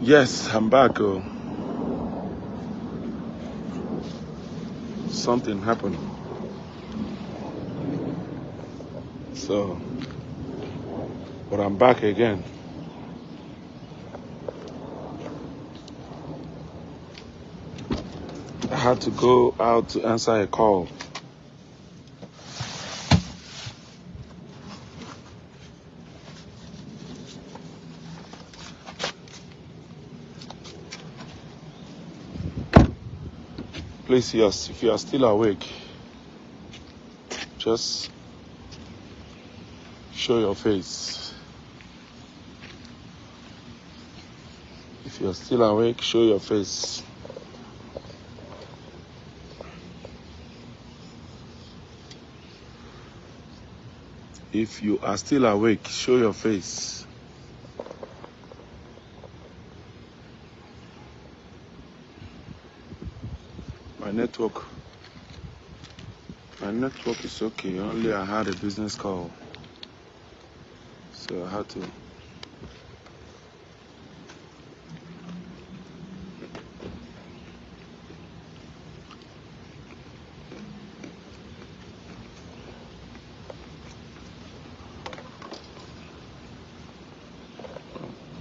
Yes, I'm back. Oh. Something happened. So, but I'm back again. I had to go out to answer a call. Please, yes, if you are still awake, just show your face. If you are still awake, show your face. If you are still awake, show your face. My network is okay. Only I had a business call, so I had to.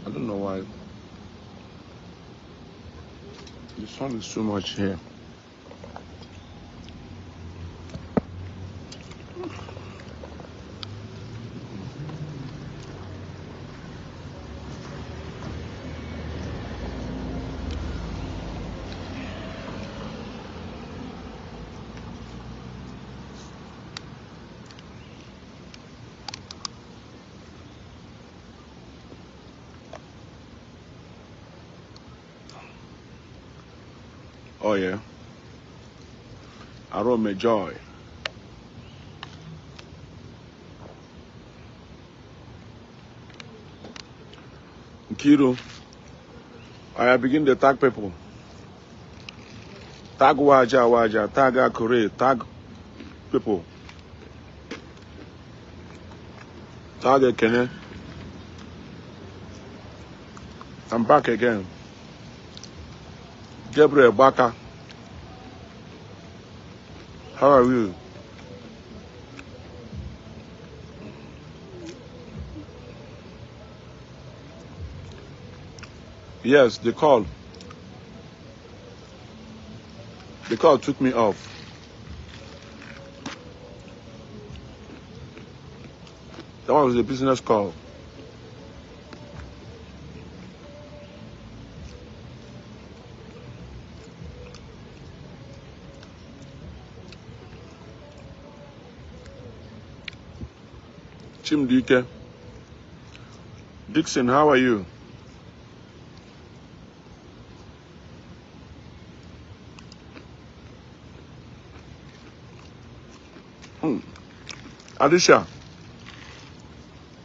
I don't know why. The sun is too much here. Oh yeah. Aroma joy. Nkiru, I begin to tag people. Tag waja, tag akure, tag people. Tag ekene. I'm back again. Gabriel Baka. How are you? Yes, the call. The call took me off. That one was a business call. Chimdike. Dixon, how are you? Adisha,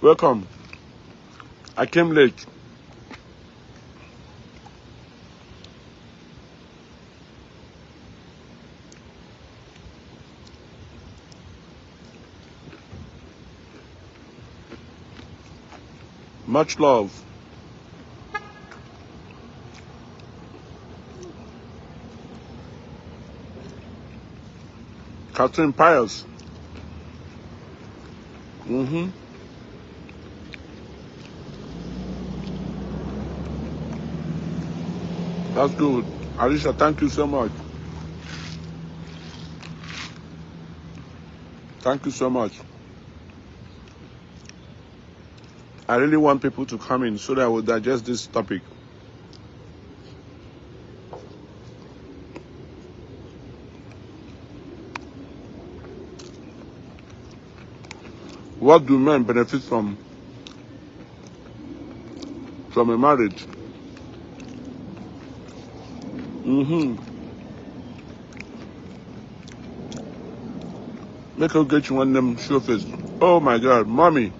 welcome. I came late. Much love. Catherine Pius. That's good. Alicia, thank you so much. Thank you so much. I really want people to come in so that I will digest this topic. What do men benefit from a marriage? Make her get you one of them show face. Oh my God, mommy.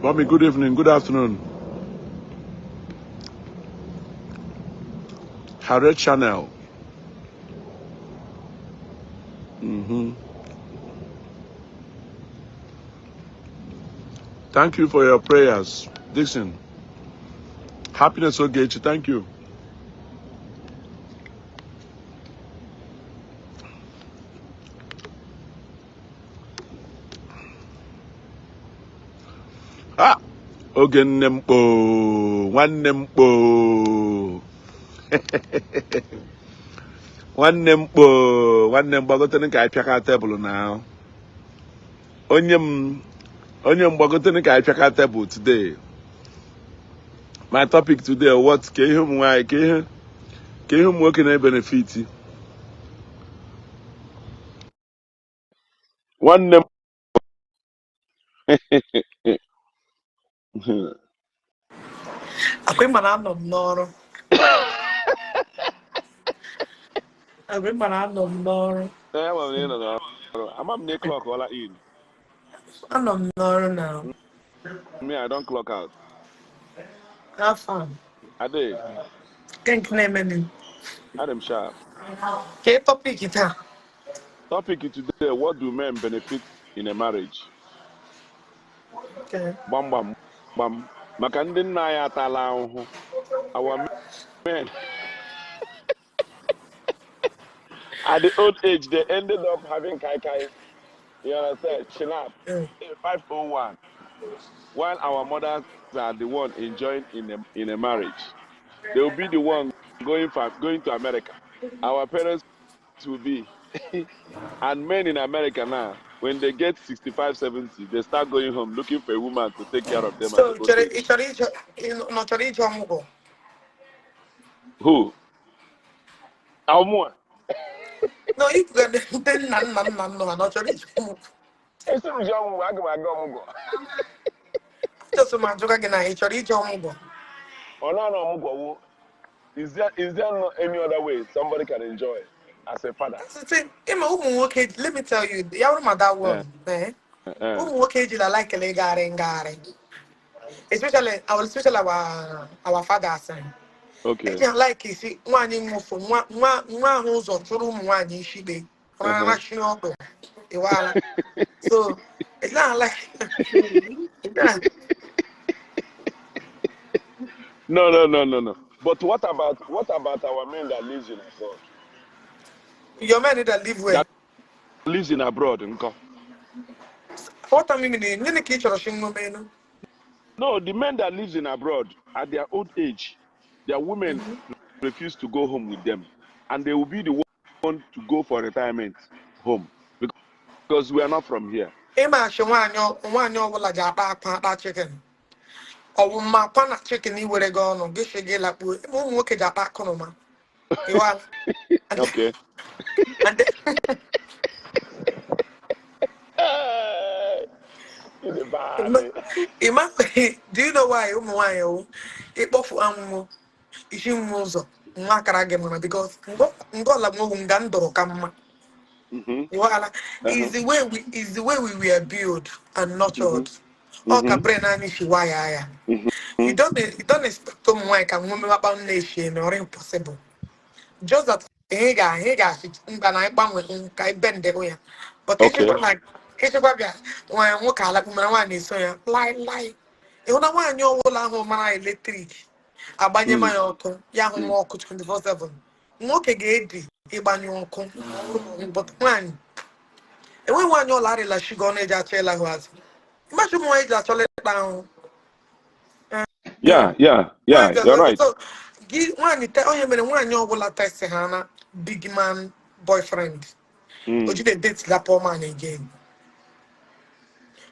Mommy, good evening, good afternoon. Harriet Chanel. Thank you for your prayers, Dixon. Happiness Ogechi, thank you. Ah, oge nne m kpoo, nwanne m kpoo. Nwanne m kpoo, nwanne m gbagotere ka anyị pịaka tebụl na onye m gbagotere ka anyị pịaka tebụl today. My topic today, what ka ihe ụmụ nwaanyị ka ihe ụmụ nwoke na-benefit. Nwanne m Akwai mana anọ m n'ọrụ. Akwai mana anọ m n'ọrụ. Ama m na clock ọla in. Anọ m n'ọrụ now. Me, I don't clock out. Have fun. Ade, Thank you, Name. Adam Sharp. Okay, topic it. Topic today, what do men benefit in a marriage? Okay. Bam, bam, bam. Maka ndị nna anyị atala ahụhụ. Our men, at the old age, they ended up having kai kai. You understand? Chinap, 501. While our mothers are the one enjoying in a marriage, they will be the one going to America. Our parents will be, and men in America now, when they get 65, 70, they start going home looking for a woman to take care of them at So, the old age. Who? Almua. No, you can then none, not just a man talking Is there no any other way somebody can enjoy as a father? Let me tell you, the mother one, like a legare. Especially our fathers. Okay. It's like you see one in for one who's or two one Ishi be national. So it's not like No. But what about our men that lives in abroad? your men that live where? That lives in abroad, nko? What I mean, in kitchen, No, the men that lives in abroad at their old age, their women refuse to go home with them, and they will be the one to go for retirement home because we are not from here. Emma, she one your like a chicken. Or my pana chicken, you would have gone on this again like we won't work at that conoma. You are Okay. and do you know why? It both Ishi muzo makara gemona because ngola mo ngandoro kama. Is the way we were built and nurtured. Oh, Cabrera Nishi why you don't expect to like a woman about nation or impossible. Just that he got and I bang with I bend the way. But it's like it's about when we call up one is so lie. You know why you will have my electric. Abanyema yoko, ya home walk 24/7. Nwoke ga-edi ịgbanye ọkụ but nwanyị enwe nwanyị ọla arịla shiga ọ na-eji achọ ịla ahụ azụ mmachi ụmụ nwaanyị ji achọ leta ahụ Yeah, you're right. so gị nwanyị onye mere nwanyị ọbụla test ha na big man boyfriend o jide date that poor man again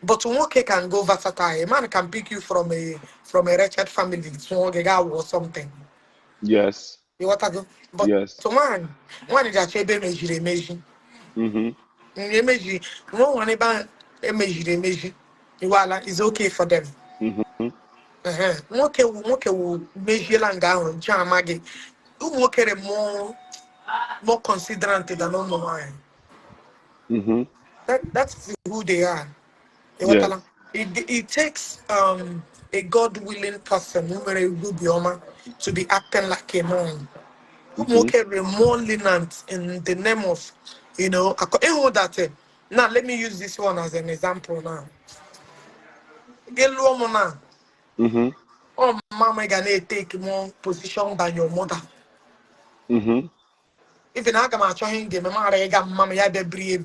but nwoke can go versatile. A man can pick you from a wretched family so oge ga or something. Yes. You what I go? But yes. So one is actually mejiri emeji. Emeji, no one about emejiri emeji. Iwala is okay for them. Nwoke will measure langa ahụ jama gị. Ụmụ nwoke are more considerate than ụmụ nwanyị. That's who they are. Yes. It takes a God-willing person who very good to be acting like a man. More lenient in the name of, that. Now let me use this one as an example now. Get low mona. Mm-hmm. Oh, mama gonna take more position than your mother. Mm-hmm. Even I can try game, my rega, mamma, ya de brie.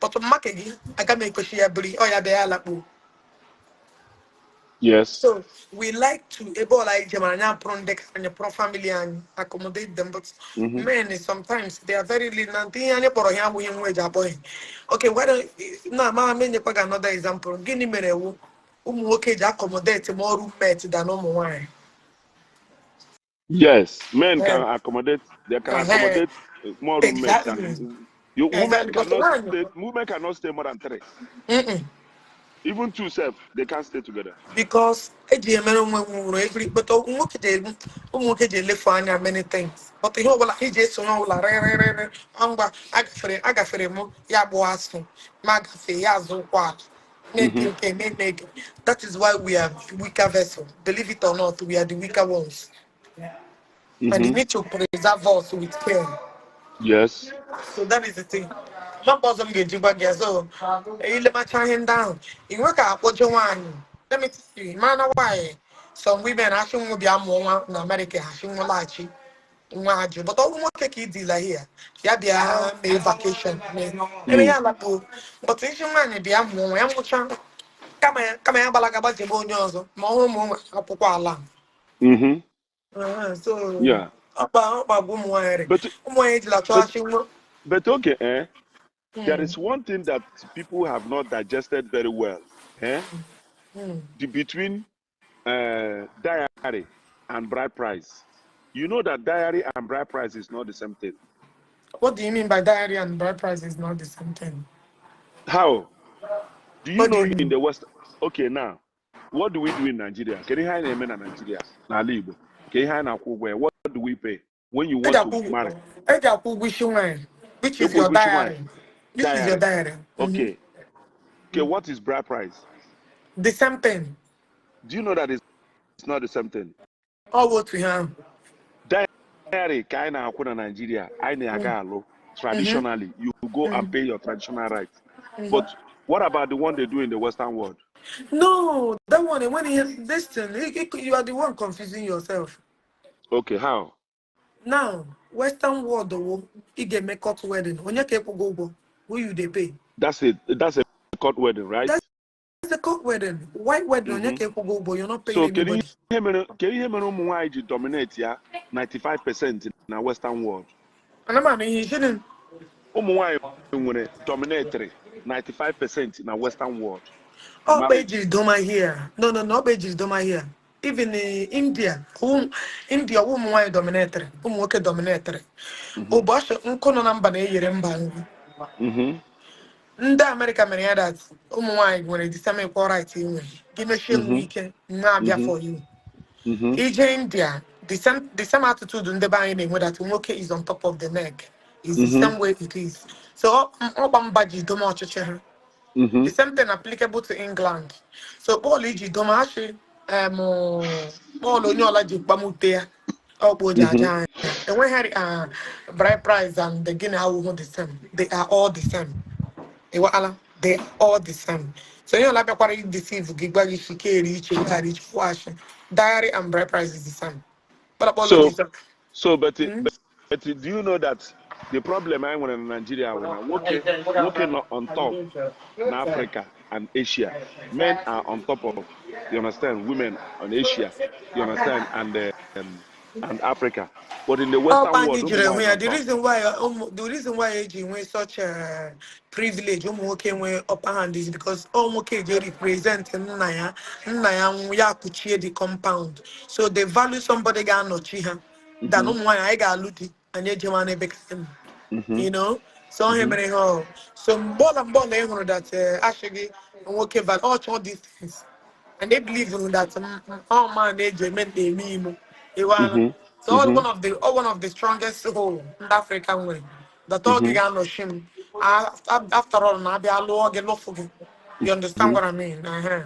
But to make I can make a share brie, oh, ya de alapu. Yes. So we like to able like Jamania Prondek and your pro family and accommodate them, but Mm-hmm. men sometimes they are very lenient. Okay, why don't now ma me nyekwa ga another example. Gini mere wo ụmụ nwoke ji accommodate more roommate than ụmụ nwanyị. Yes, men Eh, can accommodate. They can eh, accommodate more roommates exactly. than you. Women Exactly. But cannot one, stay. Women cannot stay more than three. mm-mm. Even two self, they can't stay together. Because eji emere onwe nwụrụ every but ụmụ nwoke ji elefu anya many things but ihe ọbụla iji esonye ọbụla rịrịrịrị ngwa agafere m ya bụ asụ ma agafee ya azụ ụkwụ ala na-eke Mm-hmm. nke na-eke. That is why we are weaker vessel. Believe it or not, we are the weaker ones and you Mm-hmm. need to preserve us with care. Yes. So that is the thing. Number of them get back so you let my child down. You work out what you want. Let me tell you, man, why some women actually will be a more in America, she won't like you. But all more take deal here. Yeah, be a vacation. Let me Mm. have a pool. But if you want be a more, I'm watching. Come here, Balagaba Jibonyozo, Momo, Apoquala. Mm-hmm. So, Yeah. about woman, But age la but trashing. okay. There is one thing that people have not digested very well. Eh? The between diary and bride price. You know that diary and bride price is not the same thing. What do you mean by diary and bride price is not the same thing? How? Do you What do know you in mean? the West? Okay, now, what do we do in Nigeria? Can you hire a man in Nigeria? Na Igbo. Can you hire a where? What do we pay when you want to marry? Which is your Which one? diary? Which is your Diary. diary? Okay. Okay, what is bride price? The same thing. Do you know that it's not the same thing? All what we have. Diary kind of in Nigeria. I agalo. Traditionally, you go and pay your traditional rights. But what about the one they do in the Western world? No, that one, when he this thing, you are the one confusing yourself. Okay, how? Now, Western world, though, you get make cut wedding. When you go, who you they pay? That's it. That's a court wedding, right? That's the court wedding. White wedding, when Mm-hmm. you go, you're not paying So can you anybody. hear me why you dominate ya 95% in the Western world? And I'm mean, he shouldn't. Why dominate 95% in the Western world All marriage? pages do my here. No pages do my here. Even in India, woman why dominator, work dominator. Oh, Mm-hmm. bosh, unkono number na yere mbangu. Mm-hmm. Nda America mere ya that why when it is time equal right in give me shame Mm-hmm. weekend na bia Mm-hmm. for you. Mm-hmm. EJ India, the same attitude in the buying that Umoke is on top of the neck. Is the Mm-hmm. same way it is. So all bambaji do much. Mm-hmm. The same thing applicable to England. So Paul Iji Domashi, Paul Onyola Jibamutea, or Mm-hmm. Bojaja. And we had bride price and the Guinea are the same. They are all the same. They are all the same. So you know like what deceive Gigba Shikeri, Chikari, Wash. Diary and bride price is the same. But Apollo So is a do you know that the problem I want in Nigeria when I'm working on top in Africa and Asia, men are on top of, you understand, women on Asia, you understand, and Africa. But in the oh, Western world, women Nigeria, on top. the reason why AG went such a privilege, okay, when upper hand is because okay, they represent Naya Kuchie the compound. So they value somebody got no chiha than Mm-hmm. why I got ludi and ye Jemane Beckham. Mm-hmm. You know? So him Mm-hmm. and her. So ball and ball that actually okay, but all these things. And they believe in that all man they meant they mean Iwana. So Mm-hmm. all one of the strongest whole in the African way. The dog Mm-hmm. began no shame. After all, now they are low get love for you. You understand Mm-hmm. what I mean? Uh-huh.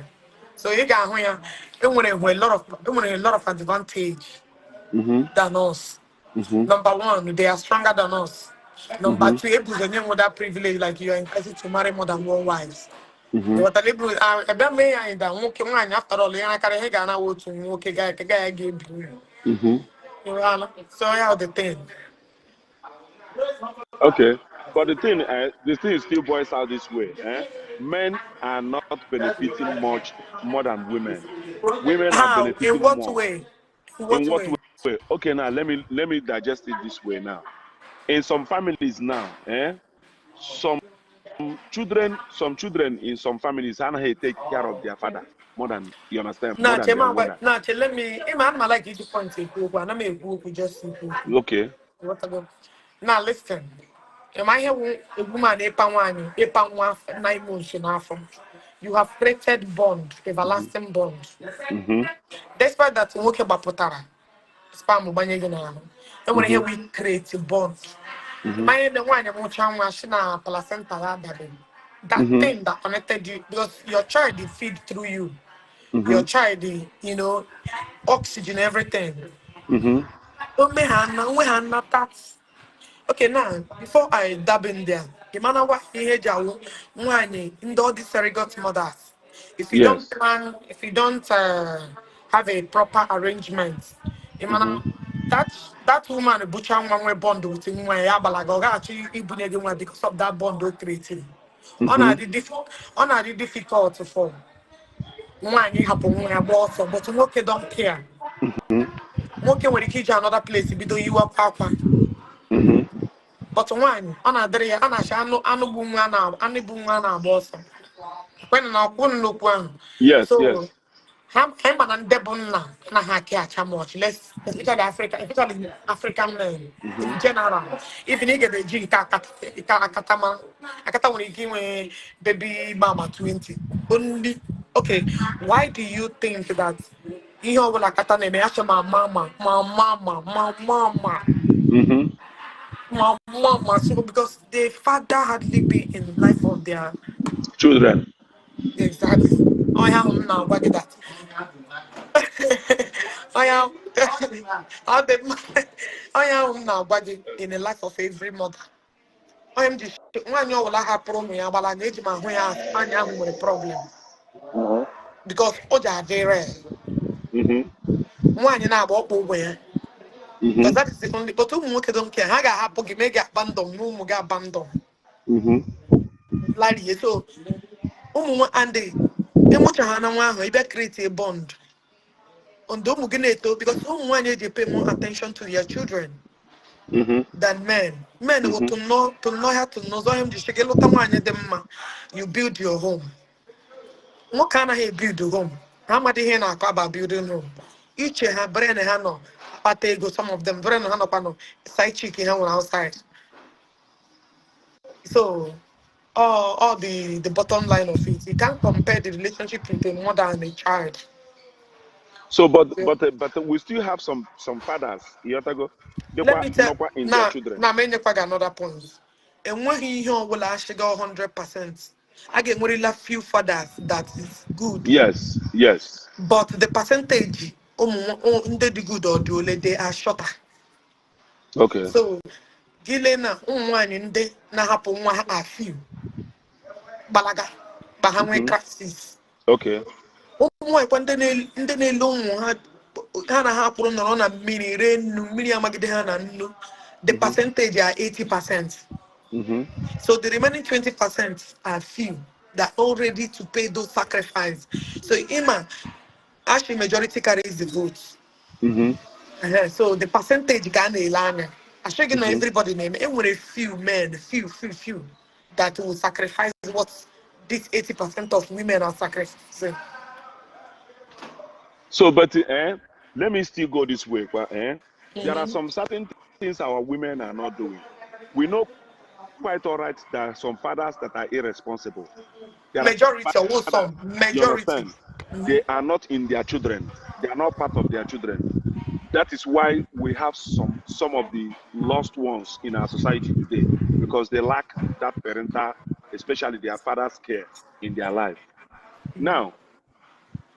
So you got here, it want a lot of advantage Mm-hmm. than us. Mm-hmm. Number one, they are stronger than us. Number Mm-hmm. two, able to name with that privilege, like you are entitled to marry more than one wife. What a little about me, I don't walk on after all, I can't hang out to walk a guy gave you. So I have the thing. Okay, but the thing still boils out this way. Men are not benefiting much more than women. Women are How? In benefiting what more. way? In In what what way? way? Okay, now let me digest it this way now. In some families now, some some children in some families and they take care of their father more than you understand, more Nah, than their Chema, mother. nah, let me. I'm like you to point to group, and I'm a group just simple. Okay. What I go? Now listen. Am I here a woman, a pan 9 months in half? You have created bond, everlasting bond. Mm-hmm. Despite that, work about potara. Spam banyere na ahụ. Enwere ihe Mm-hmm. we create bond. Mm-hmm. My the one mụcha nwa shi na placenta ya dabe. That Mm-hmm. thing that connected you because your child dey feed through you. Mm-hmm. Your child dey, oxygen everything. Mm-hmm. Onwe ha na that. Okay, now before I dab in there, the man what he jawu nwanyị ndị all these surrogate mothers. If you don't Yes. plan, if you don't have a proper arrangement, the man Mm-hmm. that woman butcher nwa bond with nwa ya balaga ọ ga-achọ ibunye gị nwa because of that bond o created. Ọ Mm-hmm. na-adị difficult for nwanyị hapụ nwa ya gba ọsọ, but nwoke don't care. Nwoke nwere ike ije another place bido yiwe akwa. Mm-hmm. But one, ọ na-adịrị ya, a na-achọ anụ bụ nwa na-agba ọsọ. When na ọkwụ nnukwu ahụ. Yes, So, yes. ha ma na ndị bụ nna anaghị akị acha much, especially African men Mm-hmm. in general. Even ị ga-eji ike akata nwere ike inwe baby mama 20. Only, okay, why do you think that ihe ọbụla akata na-eme ya ma mama? Mm-hmm. My mama, so because the father hardly be in life of their Children. exactly. I am now what that. I am I the I am now what in the life of every mother. I am just when you will have problem ya but I need my way as I am with a problem. Uh-huh. Because oja very rare. Mm-hmm. One you know about where because Mm-hmm. that is the only but who don't care. I got happen make abandon, no more abandon. Mm-hmm. Like so and they emucha ha na nwa ahụ ebe create a bond and ụmụ gị na-eto because ụmụ nwaanyị dey pay more attention to their children Mm-hmm. than men will Mm-hmm. to know how to know zọ ihe m ji shige lụta nwaanyị dị mma you build your home nwoke anaghị build home ha amadị ihe na-akọ about building home iche ha brain ha nọ akpata ego some of them brain ha nọkwa nọ side chick ha nwere outside so all the bottom line of it you can't compare the relationship with a mother and a child. So, but we still have some fathers. Yotago, they Let were me tell not in their now children. now me nyekwa gị another point. Enweghị ihe ọbụla ashiga 100%. A ga-enwerela few fathers that is good. Yes. Yes. But the percentage ndị dị good or dị ole they are shorter. Okay. So gile na ụmụ nwaanyị ndị na-ahapụ nwa ha are few. Gbalaga ma ha nwee Mm-hmm. crisis. Okay. Ụmụ nwaanyị kwa ndị na-ele ụmụ ha na ha kpụrụ nọrọ na mmiri ree nnu mmiri amagide ha na nnu. The Mm-hmm. percentage are 80%. Mm-hmm. So the remaining 20% are few that are all ready to pay those sacrifices. So Ima, actually majority carries the votes. Mm-hmm. So the percentage can elana. I should know Mm-hmm. everybody name. And with a few men, few that will sacrifice what this 80% of women are sacrificing. So, but let me still go this way. There are Mhm. some certain things our women are not doing. We know quite all right that some fathers that are irresponsible. There are Majority or fathers, some you majority. understand? They are not in their children. They are not part of their children. That is why we have some of the lost ones in our society today because they lack that parental, especially their father's care in their life. Now,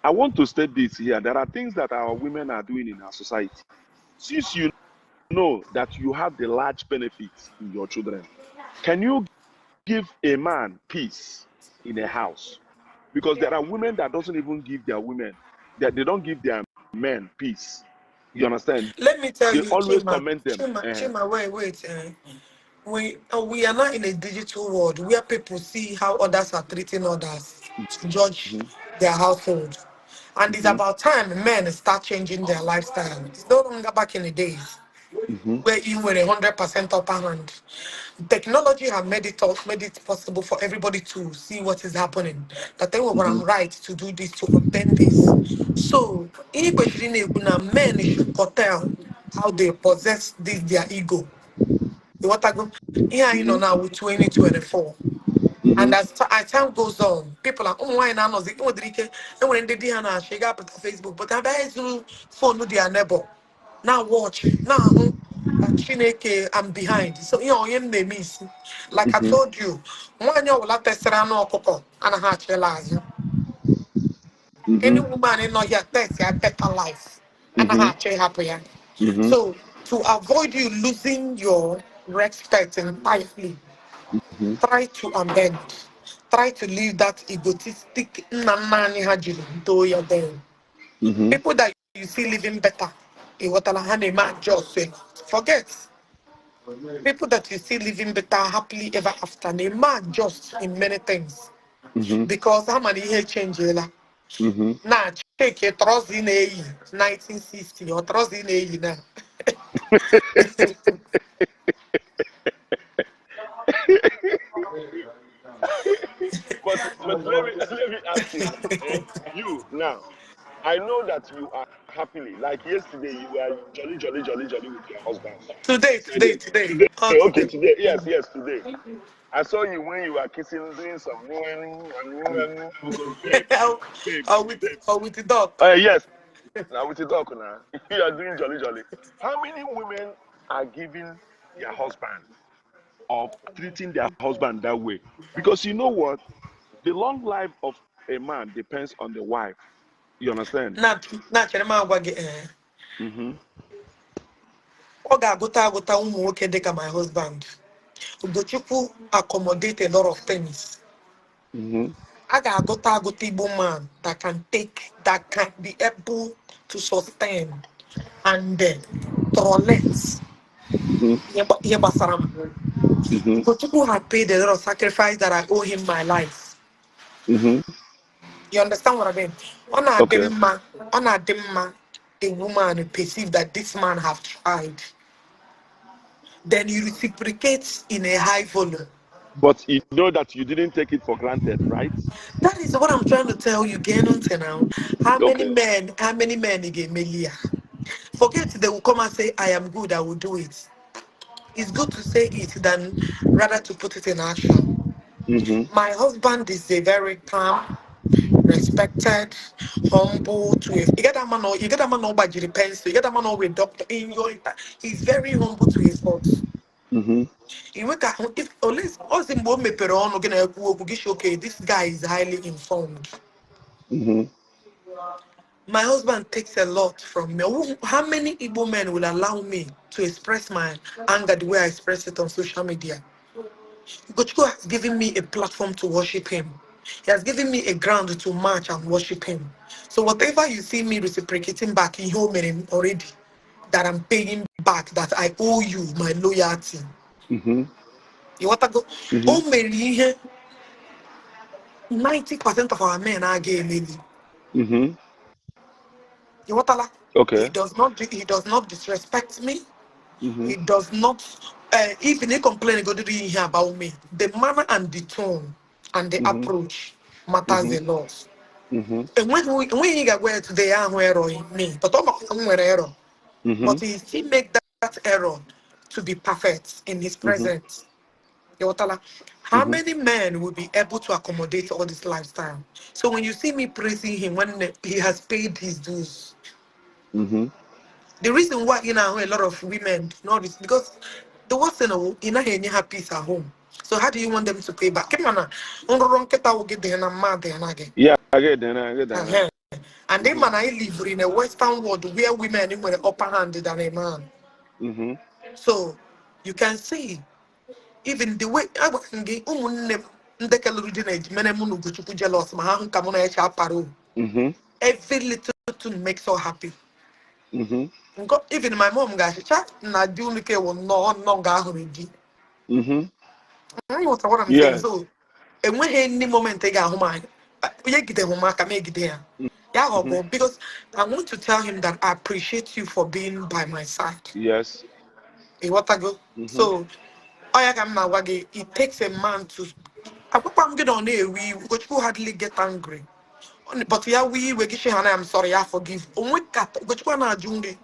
I want to state this here. There are things that our women are doing in our society. Since you know that you have the large benefits in your children, can you give a man peace in a house. Because there are women that doesn't even give their women, that they don't give their men peace. You understand? Let me tell They you, always Chima, comment them. Chima, wait. We are not in a digital world where people see how others are treating others to judge Mm-hmm. their household. And it's Mm-hmm. about time men start changing their lifestyle. It's no longer back in the days Mm-hmm. where you were 100% upper hand. Technology has made it possible for everybody to see what is happening. That they were Mm-hmm. right to do this, to obtain this. So, in question, men should curtail how they possess this their ego. What I go here, you know, Mm-hmm. now with 2024. And Mm-hmm. as time goes on, people are why now no and when they did na shake up Facebook, but I bet you phone with their neighbor. Now watch now Chineke I'm behind. So you know you miss. Like I Mm-hmm. told you, one you will let no coco and a hatch any Mm-hmm. woman in your test a better life and a Mm-hmm. hatch happy. Mm-hmm. So to avoid you losing your respect entirely, try to amend. Try to leave that egotistic nanani hajili do your them. Mm-hmm. People that you see living better. Just say, forget. People that you see living better happily ever after. They man just in many things. Mm-hmm. Because how many here change la? Mm-hmm. Now check it trust in a 1960 or trust in a now. But let me ask you this. You now, I know that you are happily, like yesterday you were jolly with your husband. You Today, said today, it. today. Today, Oh okay, today. today. Yes, today. I saw you when you were kissing, doing some babe, Oh, babe, babe. with the dog. Yes, now with the dog now. You are doing jolly. How many women are giving their husband or treating their husband that way? Because you know what? The long life of a man depends on the wife. You understand? Not agwa gị Mm-hmm. ọ ga-agụta ụmụ nwoke dịka my husband. Ugochukwu accommodate a lot of things. Mm-hmm. A ga-agụta Igbo man that can be able to sustain and tolerate Mm-hmm. ihe gbasara m. Mm-hmm. Ugochukwu had paid a lot of sacrifice that I owe him my life. Mm-hmm. You understand what I mean? On a Okay. dimma, a woman perceive that this man have tried. Then you reciprocate in a high volume. But you know that you didn't take it for granted, right? That is what I'm trying to tell you, Genunte now. Okay. How many men again, Melia? Forget they will come and say, I am good, I will do it. It's good to say it than rather to put it in action. Mm-hmm. My husband is a very calm, respected, humble to a you get a man over the pencil, you get a man over a doctor in your he's very humble to his faults. Mm-hmm. If unless Ozimbo mepere ọnụ gị na-ekwu okwu gị shi, okay, this guy is highly informed. Mm-hmm. My husband takes a lot from me. How many Igbo men will allow me to express my anger the way I express it on social media? Gochko has given me a platform to worship him. He has given me a ground to march and worship him. So whatever you see me reciprocating back in home already, that I'm paying back, that I owe you my loyalty. Mm-hmm. You want to go? Mm-hmm. Oh, Mary, 90% of our men are gay, lady. Mm-hmm. You want to? Okay. He does not disrespect me. Mm-hmm. He does not, even he complain, go to hear about me. The manner and the tone and the Mm-hmm. approach matters Mm-hmm. a lot. Mm-hmm. And when he got where today, I'm error in me, but I'm error. Mm-hmm. But he still make that error to be perfect in his Mm-hmm. presence. Yawatala, how Mm-hmm. many men will be able to accommodate all this lifestyle? So when you see me praising him when he has paid his dues, Mm-hmm. the reason why a lot of women know this because the worst thing have peace at home. So how do you want them to pay back? Come on, will get there and mad there again. Yeah, I get that. I get that. Uh-huh. And then Mm-hmm. man, I live in a Western world where women are the upper hand than a man. Mm-hmm. So you can see even the way I was ndeke lụrụ di na-eji mere mụ na Ugochukwu jealous ma ha hụ ka mụ na eche apara. Every little thing makes her happy. Even my mom guys, na di unike will no ga ahụ di. What I'm saying? So enweghị any moment ị ga-ahụ m anya onye gide hụ m aka m egide ya ya ghọgọ because I want to tell him that I appreciate you for being by my side. Yes. Ịghọtago? So ọ ya ka m na-agwa gị, it takes a man to akwụkwọ m gị na ọ na-ewe iwe Ugochukwu hardly get angry but ya wee iwe gị shi ha na I'm sorry ya forgive onwe ka Ugochukwu na-ajụ nri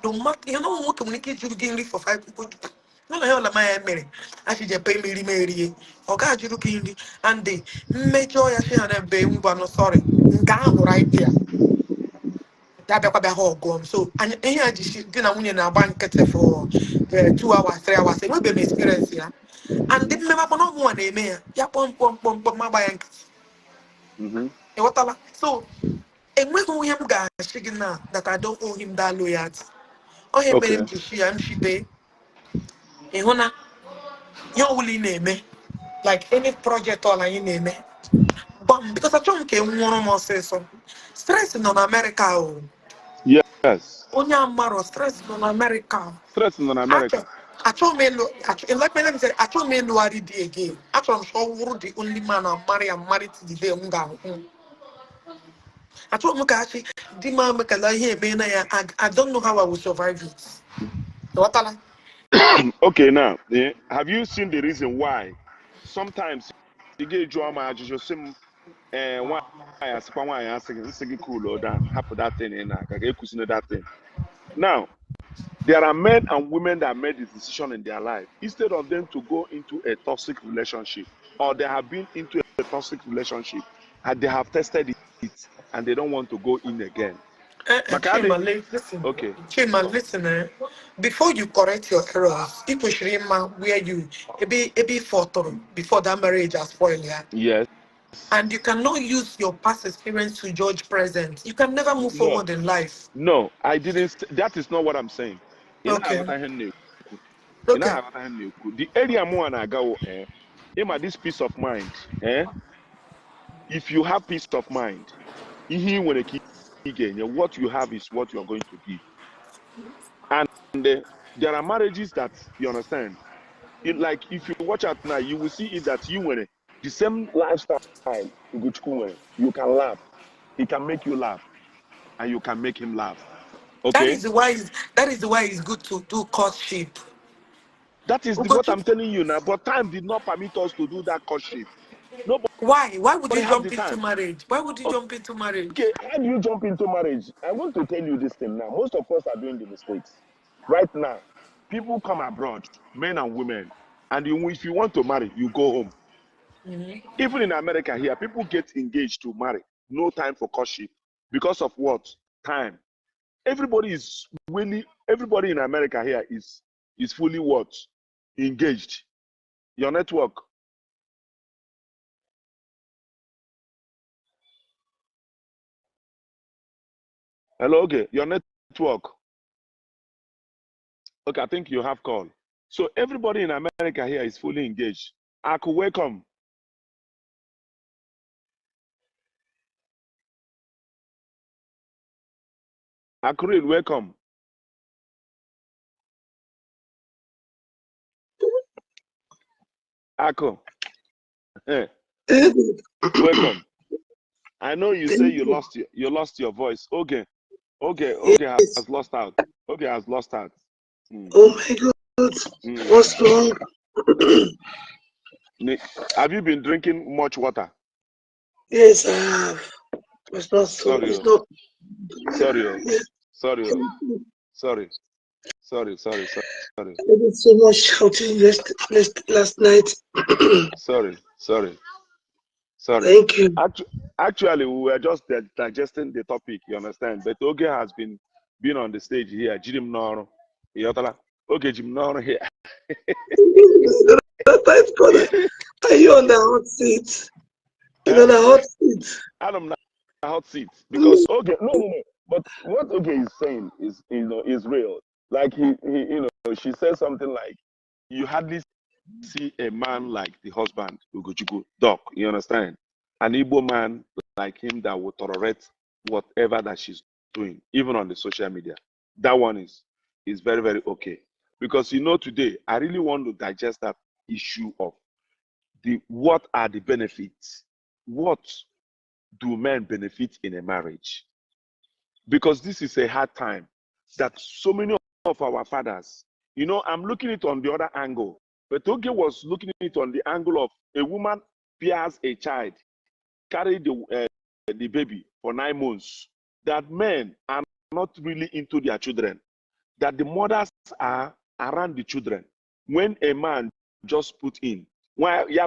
no matter you know nwoke nwere ike ịjụrụ gị nri for 5 Ugochukwu no ya ọla maya mere ashi je pay mmiri merie ọ ga-ajụrụ gị nri and mmejọ ya shi ha na ebe ngwa no sorry nke ahụ right there ya bịakwa bịa ha ọgụm so ihe a ji di na nwunye na-agba nkịtị for 2 hours 3 hours enwebeghị m experience ya and ndị mmemakpọ na ọmụnwa na-eme ya ya kpọmkpọmkpọmkpọm agba ya nkịtị ịghọtala so enweghị ihe m ga-achị gị na that I don't owe him that loyalty onye mere m ji shi ya m shide ịhụ na ihe ọbụla ị na-eme like any project ọla anyị na-eme gbam because achọghị m ka e nwụọrọ m ọsịsọ stress nọ na America o yes onye amarọ stress nọ na America stress nọ na America achọghị m ịlụgharị di again achọrọ m ọ wụrụ the only man I'm married to the day m ga-ahụ achọghị m ka achị di m amekala ihe eme na ya I don't know how I will survive it. Ịghọtala? Okay, now, have you seen the reason why sometimes you get drama, you just sim, why I say cool or down, happen that thing in that thing. Now, there are men and women that made this decision in their life instead of them to go into a toxic relationship, or they have been into a toxic relationship and they have tested it and they don't want to go in again. Chima, listen. Okay. Chima, listen. Before you correct your errors, it was where you be photo before that marriage has spoiled. Yeah. Yes. And you cannot use your past experience to judge present. You can never move forward in life. No, I didn't. That is not what I'm saying. Okay. The area more and I go, this peace of mind. If you have peace of mind, what you have is what you're going to give. And there are marriages that you understand. Like if you watch out now, you will see it that you win the same lifestyle. You can laugh. He can make you laugh, and you can make him laugh. Okay. That is why it's good to do courtship. That is what I'm telling you now. But time did not permit us to do that courtship. Nobody. Why? Why would you jump into marriage? Why would you jump into marriage? Okay, how do you jump into marriage? I want to tell you this thing now. Most of us are doing the mistakes. Right now, people come abroad, men and women, and if you want to marry, you go home. Even in America here, people get engaged to marry. No time for courtship. Because of what? Time. Everybody in America here is fully what? Engaged. Your network. Hello, okay. Your network. Okay, I think you have call. So everybody in America here is fully engaged. Aku, welcome. Akurin, welcome. Aku. Hey. Welcome. I know you say you lost your voice. Okay has lost out. Okay has lost out. Oh my God. What's wrong? Have you been drinking much water? Yes, I have. It's not so. Sorry. It's not. Sorry. I did so much shouting last night. Sorry. Thank you. Actually, we were just digesting the topic, you understand? But Oge has been on the stage here. Jim Noro. Okay, Jim Noro here. Are you on the hot seat? You're on the hot seat. I'm on the hot seat because Oge. No. But what Oge is saying is real. Like he she says something like, you hardly see a man like the husband, Ugochukwu, Doc, you understand? An Igbo man like him that will tolerate whatever that she's doing, even on the social media. That one is very, very okay. Because today, I really want to digest that issue of what are the benefits? What do men benefit in a marriage? Because this is a hard time that so many of our fathers, I'm looking at it on the other angle. But Oge was looking at it on the angle of a woman bears a child, carry the baby for 9 months, that men are not really into their children, that the mothers are around the children. When a man just put in, they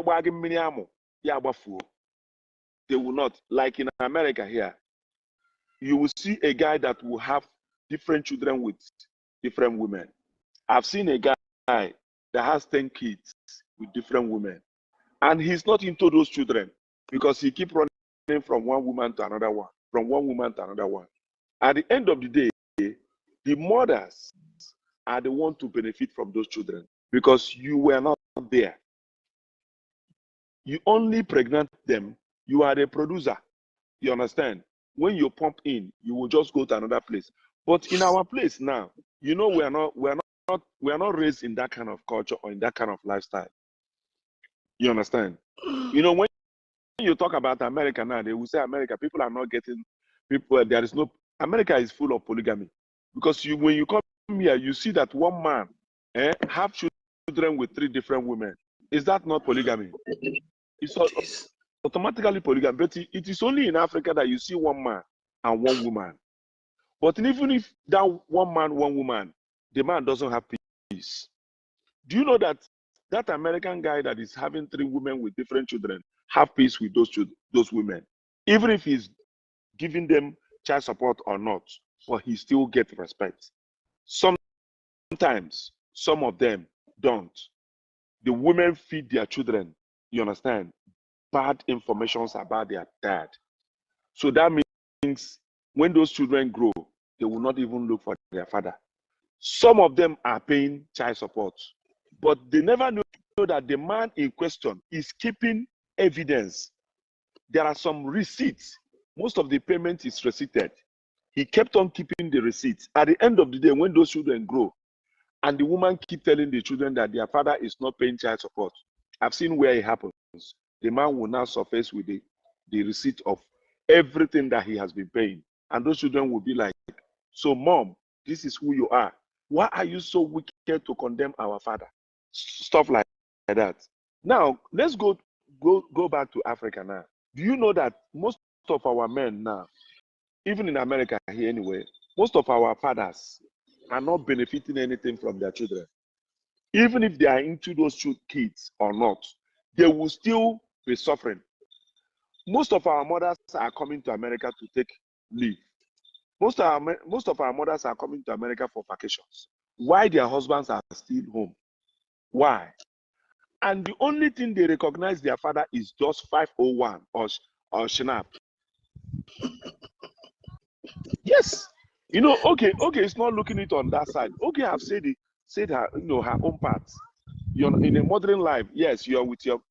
will not. Like in America here, you will see a guy that will have different children with different women. I've seen a guy that has 10 kids with different women, and he's not into those children because he keeps running from one woman to another one, from one woman to another one. At the end of the day, the mothers are the ones to benefit from those children because you were not there. You only pregnant them. You are the producer. You understand? When you pump in, you will just go to another place. But in our place now, we are not raised in that kind of culture or in that kind of lifestyle. You understand? When you talk about America now, they will say America, people are not getting people. There is no America is full of polygamy because when you come here, you see that one man have children with 3 different women. Is that not polygamy? It's automatically polygamy. But it is only in Africa that you see one man and one woman. But even if that one man, one woman, the man doesn't have peace. Do you know that that American guy that is having 3 women with different children have peace with those women, even if he's giving them child support or not, but he still gets respect. Sometimes some of them don't. The women feed their children, you understand, bad information about their dad. So that means when those children grow, they will not even look for their father. Some of them are paying child support, but they never know that the man in question is keeping evidence. There are some receipts. Most of the payment is receipted. He kept on keeping the receipts. At the end of the day, when those children grow, and the woman keep telling the children that their father is not paying child support, I've seen where it happens. The man will now surface with the receipt of everything that he has been paying. And those children will be like, so mom, this is who you are. Why are you so wicked to condemn our father? Stuff like that. Now, let's go back to Africa now. Do you know that most of our men now, even in America here anyway, most of our fathers are not benefiting anything from their children. Even if they are into those kids or not, they will still be suffering. Most of our mothers are coming to America to take leave. Most of our mothers are coming to America for vacations. Why their husbands are still home? Why? And the only thing they recognize their father is just 501 or Shinap. Yes. Okay, it's not looking it on that side. Okay, I've said her, her own parts. You're in a modern life, yes, you're with your,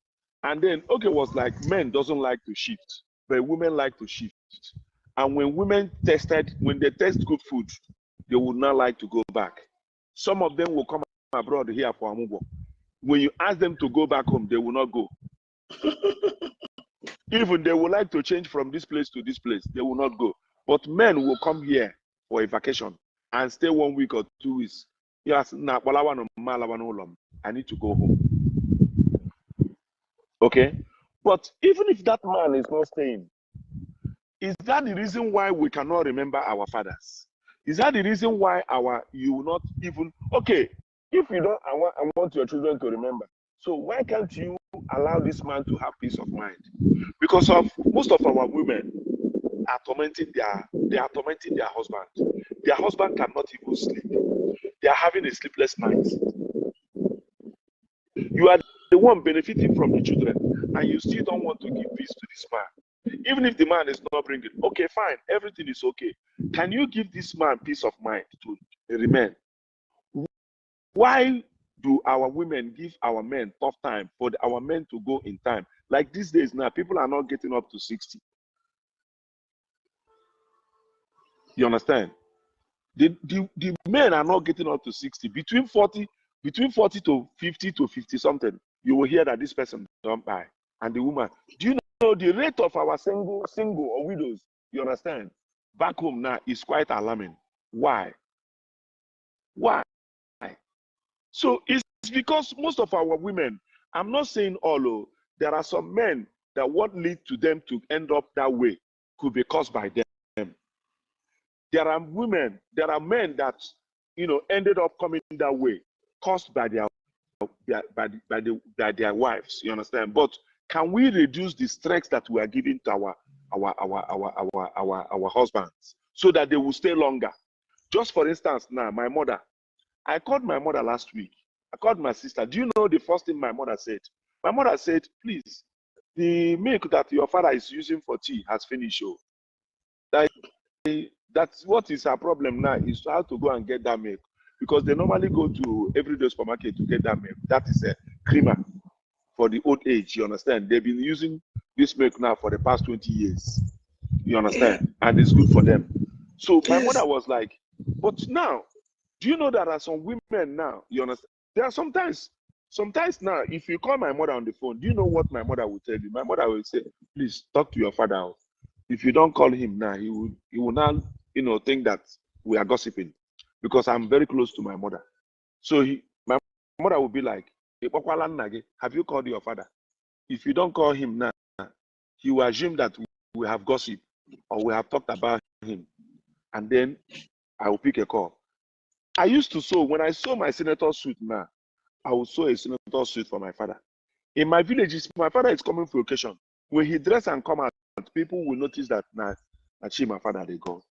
and then okay was like men doesn't like to shift, but women like to shift. And when they test good food, they would not like to go back. Some of them will come abroad here for Amubo. When you ask them to go back home, they will not go. Even they would like to change from this place to this place, they will not go. But men will come here for a vacation and stay 1 week or 2 weeks. Yes, I need to go home. Okay? But even if that man is not staying, is that the reason why we cannot remember our fathers? Is that the reason why you will not even, okay, if you don't, I want your children to remember. So why can't you allow this man to have peace of mind? Because of most of our women are tormenting their husband. Their husband cannot even sleep. They are having a sleepless night. You are the one benefiting from the children, and you still don't want to give peace to this man. Even if the man is not bringing, okay, fine, everything is okay. Can you give this man peace of mind to remain? Why do our women give our men tough time for our men to go in time? Like these days now, people are not getting up to 60. You understand? The men are not getting up to 60. Between 40 to 50 to 50 something, you will hear that this person don't buy. And the woman, do you know the rate of our single or widows? You understand? Back home now is quite alarming. Why? So it's because most of our women, I'm not saying all, there are some men that what lead to them to end up that way could be caused by them. There are men that, ended up coming that way, caused by their wives. You understand? But can we reduce the stress that we are giving to our husbands so that they will stay longer? Just for instance, now my mother, I called my mother last week. I called my sister. Do you know the first thing my mother said? My mother said, please, the milk that your father is using for tea has finished. That's what is our problem now, is how to go and get that milk. Because they normally go to everyday supermarket to get that milk. That is a creamer for the old age, you understand? They've been using this milk now for the past 20 years. You understand? And it's good for them. So my mother was like, but now, do you know there are some women now, you understand? There are sometimes now, if you call my mother on the phone, do you know what my mother will tell you? My mother will say, please talk to your father. If you don't call him now, he will now, think that we are gossiping, because I'm very close to my mother. So my mother will be like, have you called your father? If you don't call him now, he will assume that we have gossip or we have talked about him. And then I will pick a call. I used to sew. When I sew my senator suit now, I will sew a senator suit for my father. In my villages, my father is coming for occasion. When he dress and come out, people will notice that now, my father, they go.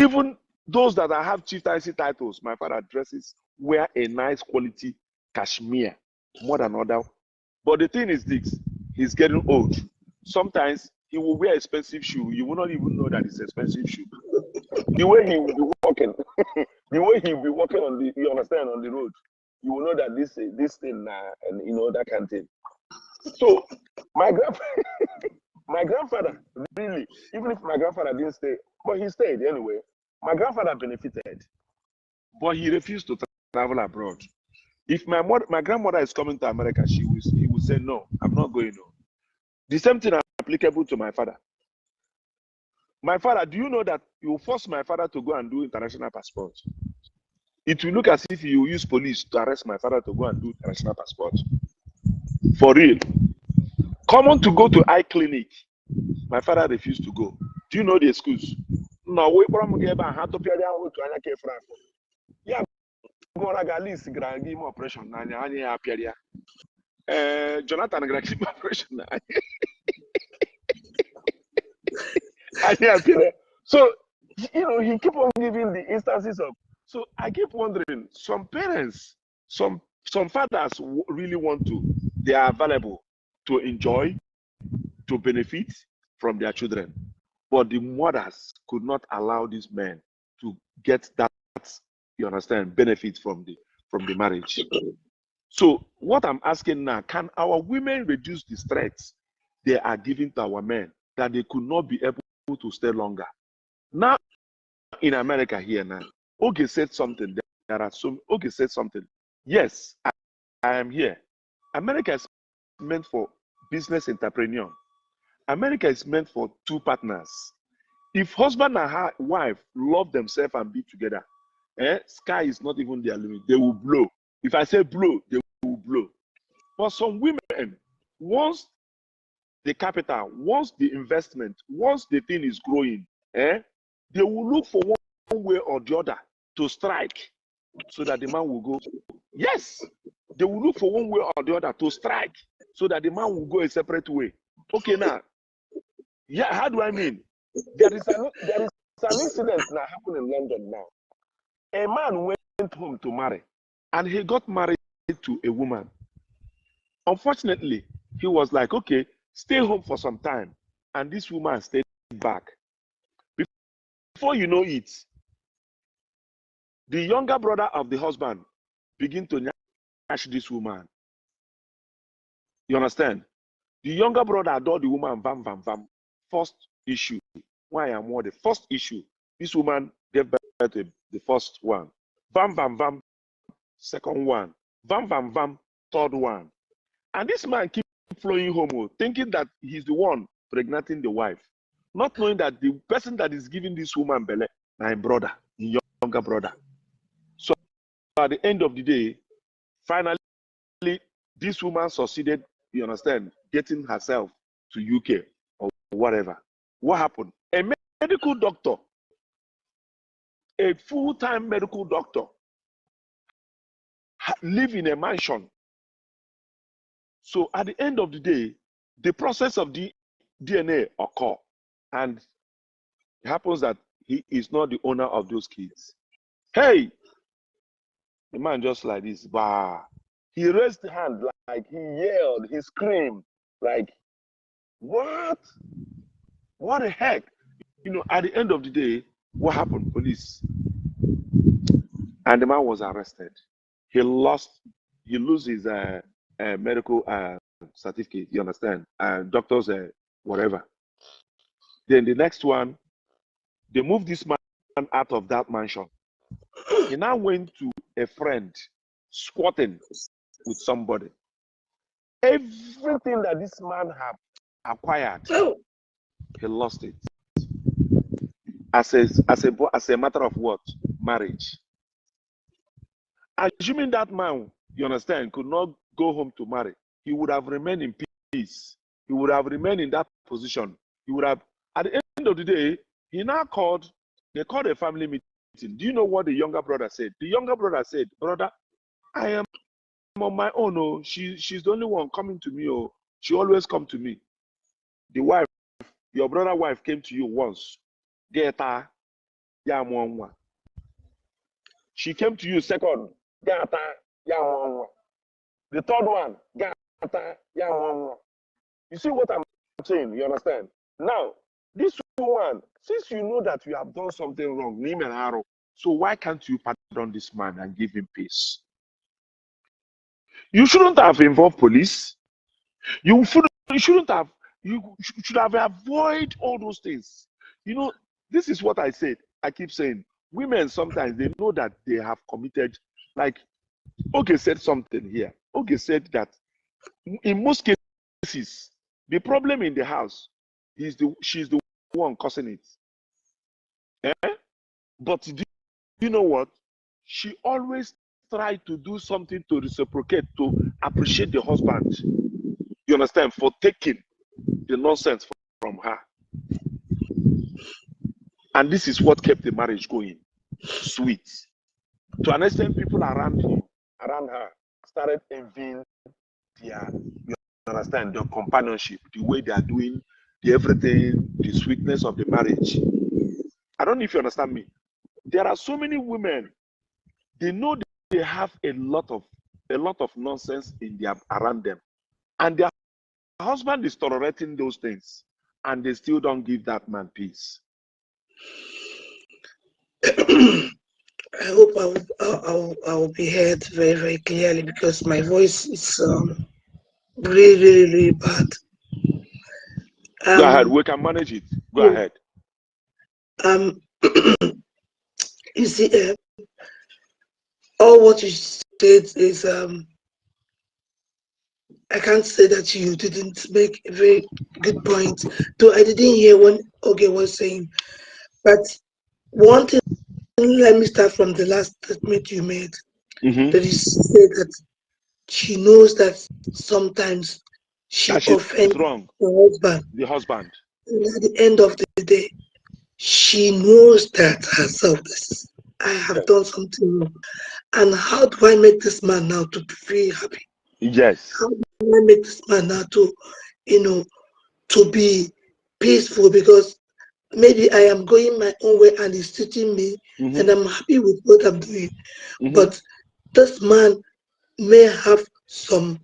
Even those that have chieftaincy titles, my father dresses, wear a nice quality cashmere, more than other. But the thing is this, he's getting old. Sometimes he will wear expensive shoe. You will not even know that it's expensive shoe. The way he will be walking, on the, you understand, on the road, you will know that this thing, and that kind of thing. So my grandfather, really, even if my grandfather didn't stay, but he stayed anyway. My grandfather benefited, but he refused to travel abroad. If my grandmother is coming to America, he will say, no, I'm not going. No. The same thing is applicable to my father. My father, do you know that you force my father to go and do international passport? It will look as if you use police to arrest my father to go and do international passport. For real. Common to go to eye clinic. My father refused to go. Do you know the excuse? No, we from here by hand to pay to Anya Frank. Yeah, go at least give him operation. Anya appear. Jonathan gonna keep operation. Anya appear. So he keep on giving the instances of. So I keep wondering, some parents, some fathers really want to. They are available to enjoy, to benefit from their children. But the mothers could not allow these men to get that, you understand, benefit from the marriage. So what I'm asking now, can our women reduce the stress they are giving to our men that they could not be able to stay longer? Now in America here now, Oge said something. Oge said something. Yes, I am here. America is meant for business entrepreneur. America is meant for two partners. If husband and wife love themselves and be together, sky is not even their limit. They will blow. If I say blow, they will blow. For some women, once the capital, once the investment, once the thing is growing, they will look for one way or the other to strike so that the man will go. Yes, they will look for one way or the other to strike so that the man will go a separate way. Okay, now, yeah, how do I mean? There is an incident that happened in London now. A man went home to marry, and he got married to a woman. Unfortunately, he was like, okay, stay home for some time. And this woman stayed back. Before you know it, the younger brother of the husband begin to nyash this woman. You understand? The younger brother adored the woman, vam, vam, vam. First issue. Why am more the first issue? This woman gave birth to the first one. Vam, vam, vam. Second one. Vam, vam, vam. Third one. And this man keeps flowing home, thinking that he's the one pregnating the wife. Not knowing that the person that is giving this woman belly, my brother, the younger brother. So at the end of the day, finally, this woman succeeded, you understand, getting herself to UK or whatever. What happened? A medical doctor, a full-time medical doctor, live in a mansion. So at the end of the day, the process of the DNA occur, and it happens that he is not the owner of those kids. Hey, the man just like this, bah. He raised the hand, like he yelled, he screamed, like, what? What the heck? You know, at the end of the day, what happened? Police. And the man was arrested. He lose his medical certificate, you understand? Doctors, whatever. Then the next one, they moved this man out of that mansion. He now went to a friend, squatting with somebody. Everything that this man had acquired, he lost it. As a matter of what? Marriage. Assuming that man, you understand, could not go home to marry, he would have remained in peace. He would have remained in that position. He would have, at the end of the day, he now called, they called a family meeting. Do you know what the younger brother said? The younger brother said, brother, I am on my own. Oh, she's the only one coming to me. Oh, she always come to me. The wife, your brother's wife came to you once. She came to you second. The third one. You see what I'm saying? You understand? Now, this woman, since you know that you have done something wrong, so why can't you pardon this man and give him peace? You shouldn't have involved police. You should have avoided all those things. You know, this is what I said. I keep saying, women sometimes they know that they have committed, like Oge said something here. Oge said that in most cases, the problem in the house she's the one causing it. Eh? But do you know what? She always tried to do something to reciprocate, to appreciate the husband. You understand? For taking the nonsense from her. And this is what kept the marriage going. Sweet. To an extent, people around her, started envying their, you understand, their companionship, the way they are doing, the everything, the sweetness of the marriage. I don't know if you understand me. There are so many women, they know they have a lot of nonsense in their around them. And their husband is tolerating those things, and they still don't give that man peace. I hope I will be heard very, very clearly, because my voice is really, really, really bad. Go ahead. We can manage it. Go ahead. You see, all what you said is I can't say that you didn't make a very good point, though I didn't hear what Oge was saying. But one thing, let me start from the last statement you made. That you said that she knows that sometimes she offends the husband. And at the end of the day, she knows that herself. I have done something wrong. And how do I make this man now to be happy? Yes. How do I make this man now to, to be peaceful? Because maybe I am going my own way and he's teaching me, and I'm happy with what I'm doing. But this man may have some,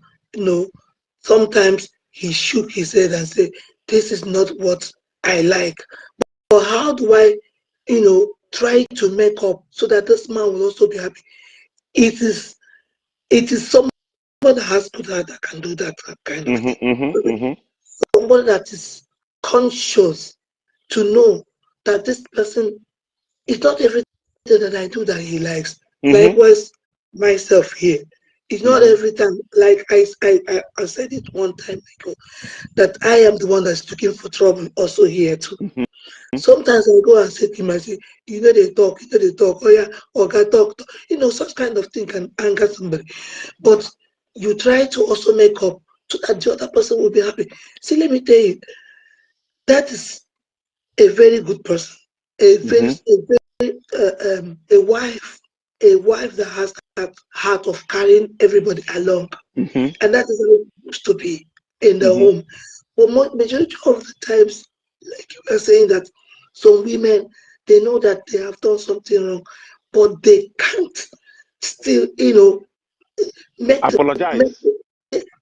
sometimes he shook his head and said, this is not what I like. But how do I, try to make up so that this man will also be happy? It is It is someone that has good heart that can do that kind of thing. Somebody that is conscious to know that this person is not everything that I do that he likes. Likewise, myself here. It's not every time, like I said it one time ago, that I am the one that's looking for trouble also here too. Sometimes I go and say to him, I say, they talk, oh yeah, or God talk. Such kind of thing can anger somebody. But you try to also make up so that the other person will be happy. See, let me tell you, that is a very good person, a wife that has that heart of carrying everybody along, and that is how it used to be in the home. But majority of the times, like you were saying, that some women, they know that they have done something wrong, but they can't still, make apologize.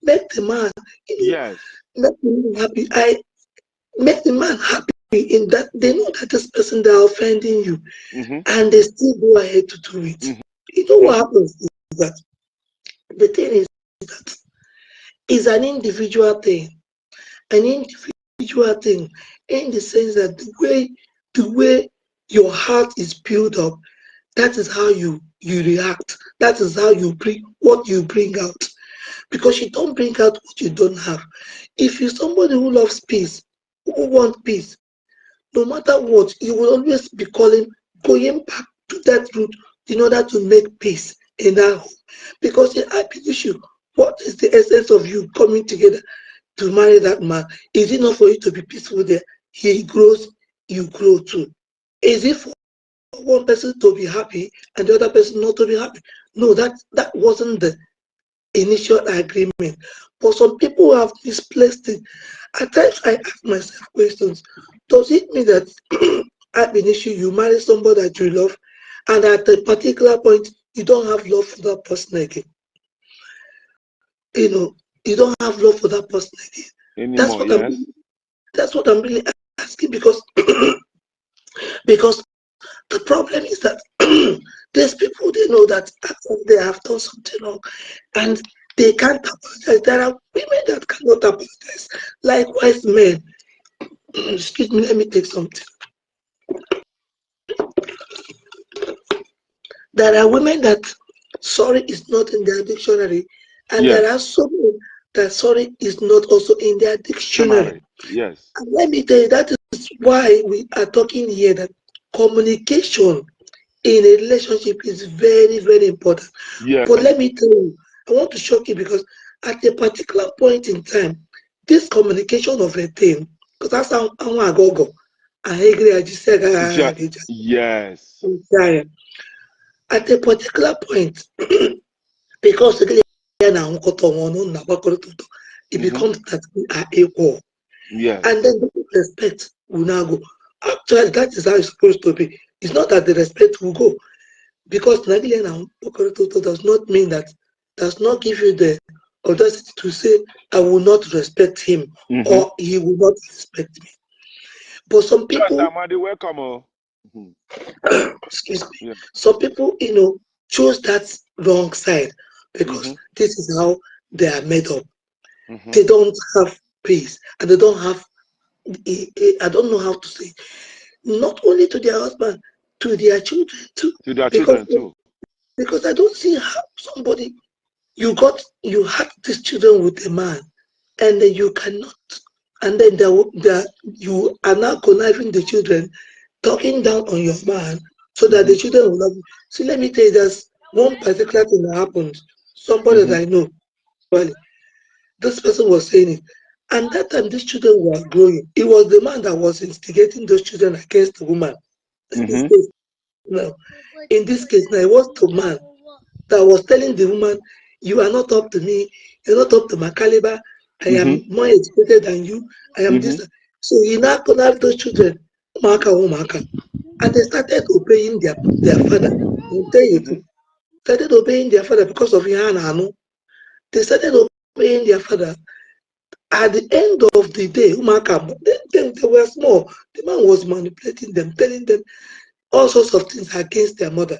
make the man, Yes. make the man happy. Make the man happy in that they know that this person they are offending you, and they still go ahead to do it. You know what happens is that the thing is that it's an individual thing, in the sense that the way your heart is built up, that is how you react. That is how you bring what you bring out, because you don't bring out what you don't have. If you're somebody who loves peace, who wants peace, no matter what, you will always be going back to that root in order to make peace in that home. Because I believe you, what is the essence of you coming together to marry that man? Is it not for you to be peaceful there? He grows, you grow too. Is it for one person to be happy and the other person not to be happy? No, that wasn't the initial agreement. But some people have misplaced it. At times I ask myself questions. Does it mean that at initial you marry somebody that you love, and at a particular point you don't have love for that person again? You don't have love for that person again. Anymore, yes. That's what I'm really asking, because the problem is that there's people, they know that after they have done something wrong and they can't apologize. There are women that cannot apologize. Likewise, men. Excuse me, let me take something. There are women that sorry is not in their dictionary, and there are some men that sorry is not also in their dictionary. Yes. And let me tell you, that is why we are talking here that communication in a relationship is very, very important. Yes. But let me tell you, I want to shock you, because at a particular point in time, this communication of a thing, because that's how I go. Yes. At a particular point, because it becomes that we are equal. Yes. And then the respect will now go. Actually, that is how it's supposed to be. It's not that the respect will go, because does not mean that, does not give you the audacity to say, I will not respect him, or he will not respect me. But some people, welcome. excuse me, some people, choose that wrong side, because this is how they are made up. They don't have peace, and they don't have, I don't know how to say, not only to their husband, to their children too. Because I don't see how somebody, you had these children with a man, and then you cannot, and then you are now conniving the children, talking down on your man, so that the children will love you. See, let me tell you, there's one particular thing that happened. Somebody that I know, well, this person was saying it, and that time these children were growing. It was the man that was instigating those children against the woman. In this case, now, it was the man that was telling the woman, you are not up to me, you're not up to my caliber, I am more educated than you, I am this. So he now connected those children, and they started obeying their father. I'll tell you too. Started obeying their father because of Yana. They started obeying their father. At the end of the day, they were small. The man was manipulating them, telling them all sorts of things against their mother.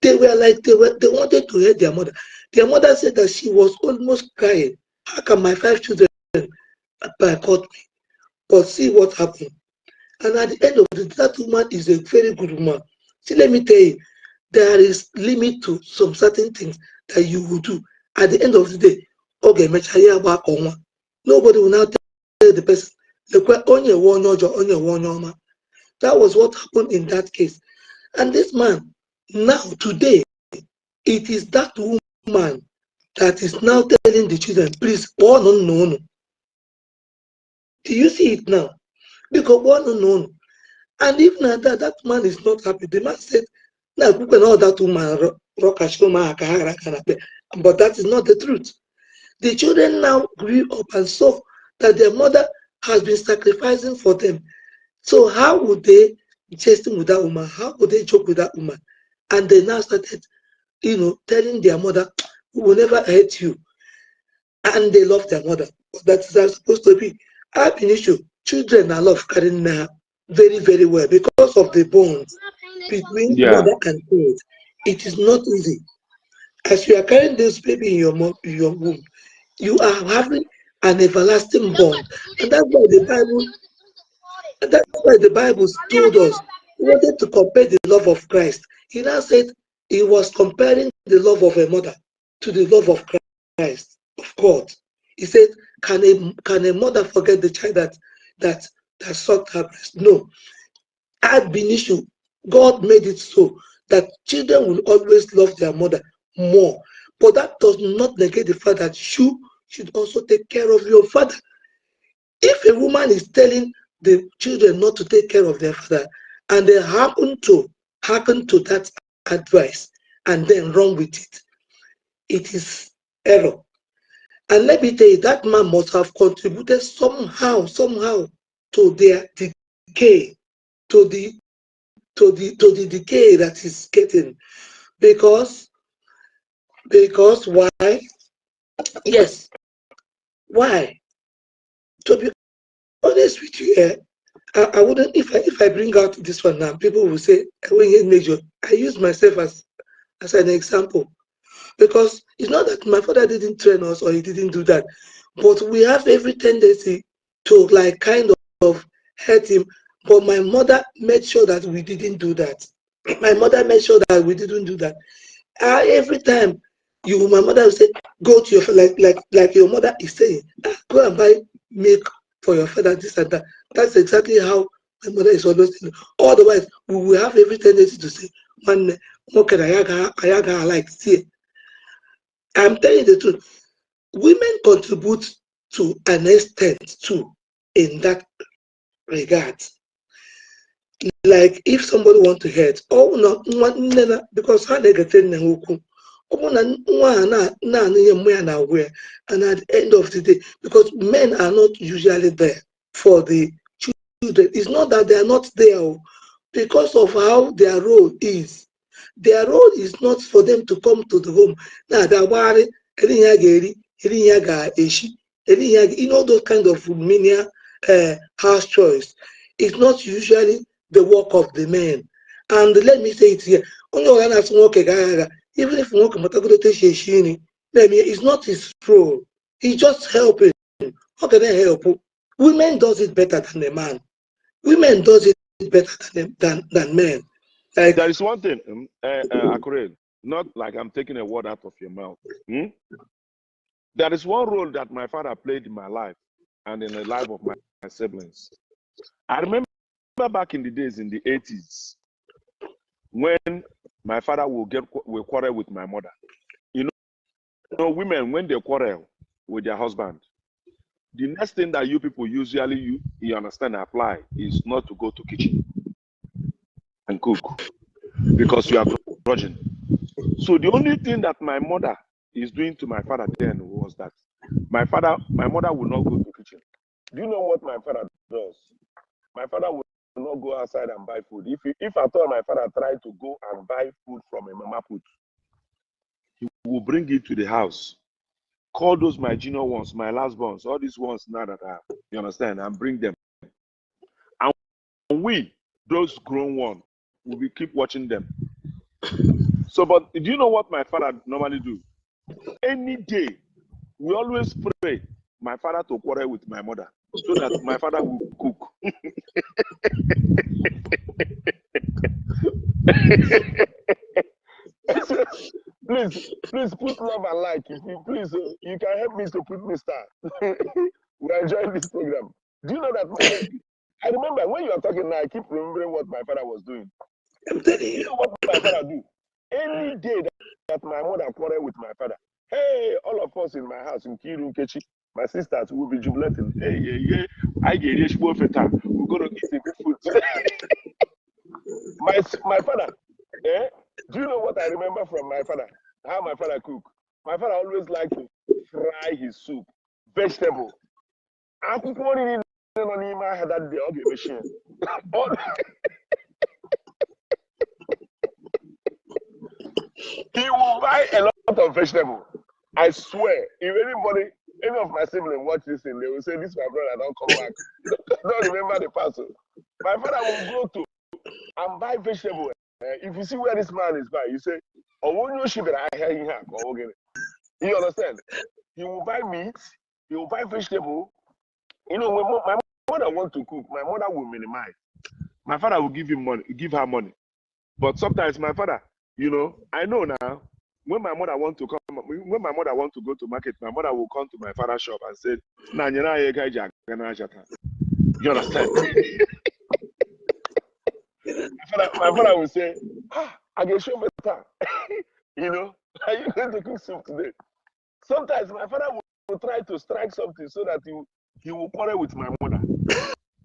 They were like they wanted to hurt their mother. Their mother said that she was almost crying. How can my 5 children boycott me? But see what happened. And at the end of the day, that woman is a very good woman. See, let me tell you, there is limit to some certain things that you will do. At the end of the day, okay, nobody will now tell the person, that was what happened in that case. And this man, now, today, it is that woman that is now telling the children, please, no. Do you see it now? Because no. And even at that, that man is not happy. The man said, "Now, people know that woman, but that is not the truth." The children now grew up and saw that their mother has been sacrificing for them. So how would they jesting with that woman? How would they joke with that woman? And they now started, telling their mother, "We will never hurt you." And they love their mother. But that is how it's supposed to be. Ab initio, children are love carrying her very, very well because of the bonds between Yeah. mother and child. It is not easy. As you are carrying this baby in your womb, you are having an everlasting bond. And that's why the Bible told us, he wanted to compare the love of Christ. He now said he was comparing the love of a mother to the love of Christ, of God. He said, can a mother forget the child that sucked her breast? No. Ad initio, God made it so that children will always love their mother more. But that does not negate the fact that you should also take care of your father. If a woman is telling the children not to take care of their father, and they happen to that advice and then run with it, it is error. And let me tell you, that man must have contributed somehow to their decay, to the decay that is getting. Because why? Yes, why? To be honest with you, I wouldn't, if I bring out this one now, people will say, major. I use myself as an example. Because it's not that my father didn't train us or he didn't do that, but we have every tendency to like kind of hurt him. But my mother made sure that we didn't do that. My mother made sure that we didn't do that. Every time my mother will say, go to your, like your mother is saying, go and buy milk for your father, this and that. That's exactly how my mother is always saying. Otherwise, we will have every tendency to say, man, ayaga like see. I'm telling you the truth. Women contribute to an extent too in that regard. Like if somebody want to hurt, oh no, because how they get in the and at the end of the day, because men are not usually there for the children. It's not that they are not there because of how their role is. Their role is not for them to come to the home. Now they're worried, those kind of menial house chores. It's not usually the work of the men. And let me say it here. Even if it's not his role. He's just helping. How can I help? Women does it better than a man. Women does it better than men. Like, there is one thing, Akure, not like I'm taking a word out of your mouth. There is one role that my father played in my life and in the life of my siblings. I remember back in the days in the 80s when my father will quarrel with my mother. You know, women, when they quarrel with their husband, the next thing that you people usually you understand apply is not to go to kitchen and cook because you are grudging. So the only thing that my mother is doing to my father then was that my mother will not go to kitchen. Do you know what my father does? My father will not go outside and buy food. If at all my father tried to go and buy food from a mama put, he will bring it to the house. Call those my junior ones, my last ones, all these ones now that I have, you understand, and bring them. And we, those grown ones, we will keep watching them. So, but do you know what my father normally do? Any day, we always pray my father to quarrel with my mother so that my father will cook. please put love and like. If you please, you can help me to put me star. We are enjoying this program. Do you know that? I remember when you are talking now, I keep remembering what my father was doing. I'm telling you. You know what my father do? Any day that my mother quarrel with my father, hey, all of us in my house in Kiru Kechi, my sisters will be jubilating. Hey, I get rich both feta. We're gonna eat the good food today. my father, do you know what I remember from my father? How my father cook? My father always liked to fry his soup, vegetable. I cook one in my head that day. Okay, machine. He will buy a lot of vegetable. I swear, if any of my siblings watch this thing, they will say, "This my brother, don't come back." Don't remember the parcel. My father will go to and buy vegetable. If you see where this man is by, you say, "Oh, when you ship it, I hear him." You understand? He will buy meat. He will buy vegetable. You know, when my mother wants to cook, my mother will minimize. My father will give her money. But sometimes my father, I know now, when my mother wants to go to market, my mother will come to my father's shop and say, you understand? my father will say, I can show better. Are you going to cook soup today? Sometimes my father will try to strike something so that he will quarrel with my mother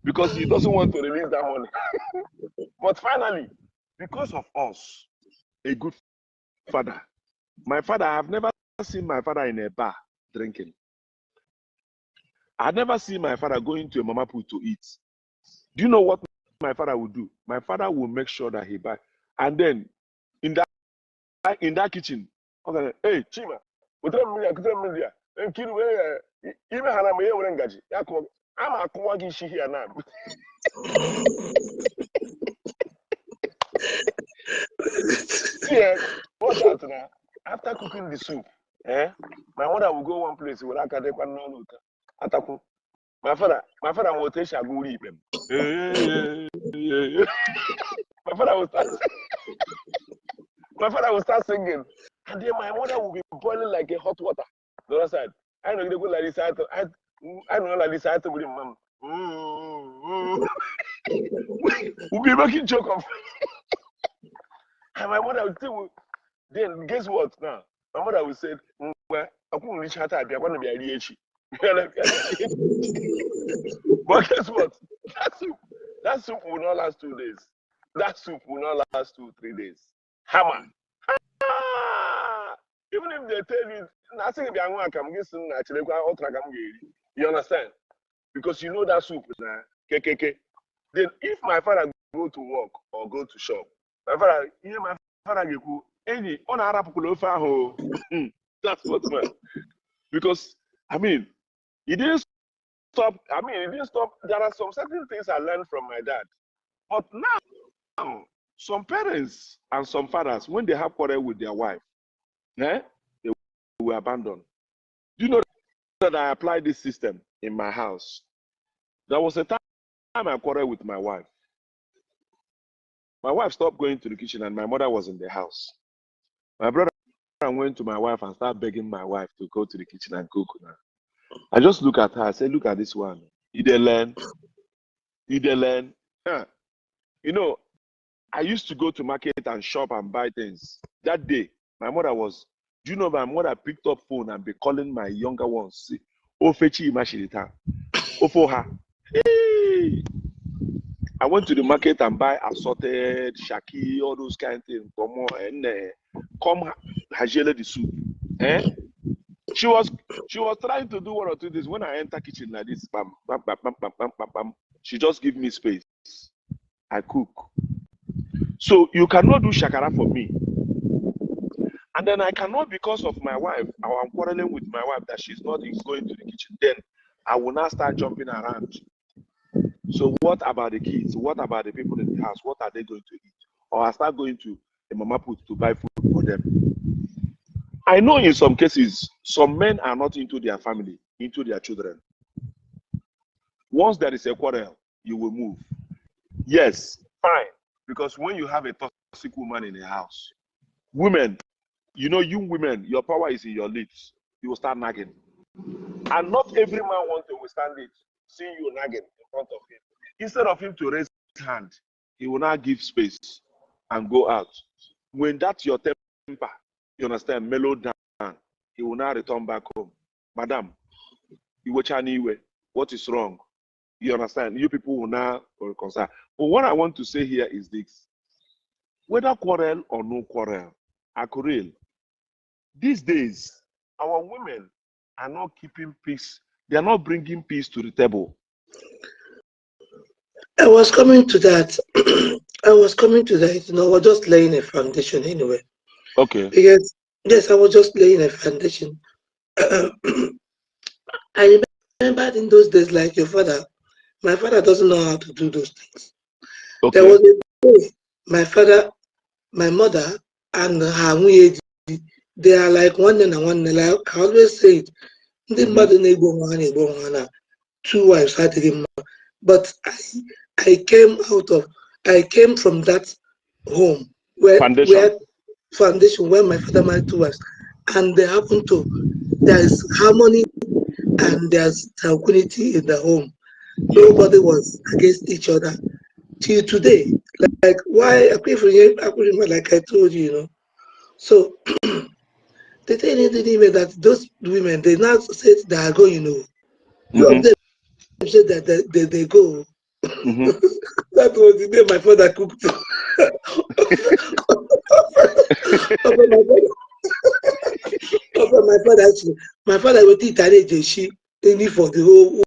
because he doesn't want to release that money. But finally, because of us, a good father, my father, I've never seen my father in a bar drinking. I've never seen my father going to a mama put to eat. Do you know what my father will do? My father will make sure that he buy. And then in that kitchen, okay, hey, Chima, I'm a Ishi here now. Yeah, watch out now. After cooking the soup, my mother will go one place where I can take one. My father will take Isiagu rib. My father will start singing, and then my mother will be boiling like a hot water. The other side, I know they go like this. I know like this. I to with mom. We'll be making joke of. And my mother will say, then guess what now? My mother will say, well, I couldn't reach her time. I want to be a Ishi. But guess what? That soup will not last 2 days. That soup will not last 2-3 days. Hammer. Even if they tell you, you understand? Because you know that soup is KKK. Then if my father go to work or go to shop, my father go any on Arab that's what man. Because he didn't stop. He didn't stop. There are some certain things I learned from my dad. But now, some parents and some fathers, when they have quarrel with their wife, they will abandon. Do you know that I applied this system in my house? There was a time I quarreled with my wife. My wife stopped going to the kitchen and my mother was in the house. My brother went to my wife and started begging my wife to go to the kitchen and cook. I just look at her. I said, look at this one. You didn't learn. I used to go to market and shop and buy things. That day, my mother picked up phone and be calling my younger ones. Ofechi Imashirita. Ofoha. Hey! I went to the market and buy assorted, shaki, all those kind of things. And come hajele the soup. She was trying to do 1 or 2 days. When I enter kitchen like this, bam, bam, bam, bam, bam, bam, bam, bam, she just give me space. I cook. So you cannot do shakara for me. And then I cannot, because of my wife, or I'm quarreling with my wife that she's not going to the kitchen. Then I will now start jumping around. So what about the kids? What about the people in the house? What are they going to eat? Or I start going to a mama put to buy food for them. I know in some cases, some men are not into their family, into their children. Once there is a quarrel, you will move. Yes, fine. Because when you have a toxic woman in a house, women, you know, you women, your power is in your lips. You will start nagging. And not every man wants to withstand it, seeing you nagging in front of him. Instead of him to raise his hand, he will now give space and go out. When that's your temper, you understand, mellow down, he will now return back home. Madam, what is wrong? You understand? You people will now reconcile. But what I want to say here is this. Whether quarrel or no quarrel, Akuril, these days, our women are not keeping peace. They are not bringing peace to the table. I was coming to that. I was coming to that. You know, I was just laying a foundation anyway. Okay. Because, yes, I was just laying a foundation. I remember in those days, like your father, my father doesn't know how to do those things. Okay. There was a day, my father, my mother, and her they are like one and one. Like I always say it, two wives had him. But I came from that home where foundation where my father married two wives, and they happen to there's harmony and there's tranquility in the home. Nobody was against each other till today. Like why I couldn't like I told you, you know. So they tell you that those women they now said they are going, you know. Two of them said that they go. That was the day my father cooked. My father actually, my father would eat Ishi only for the whole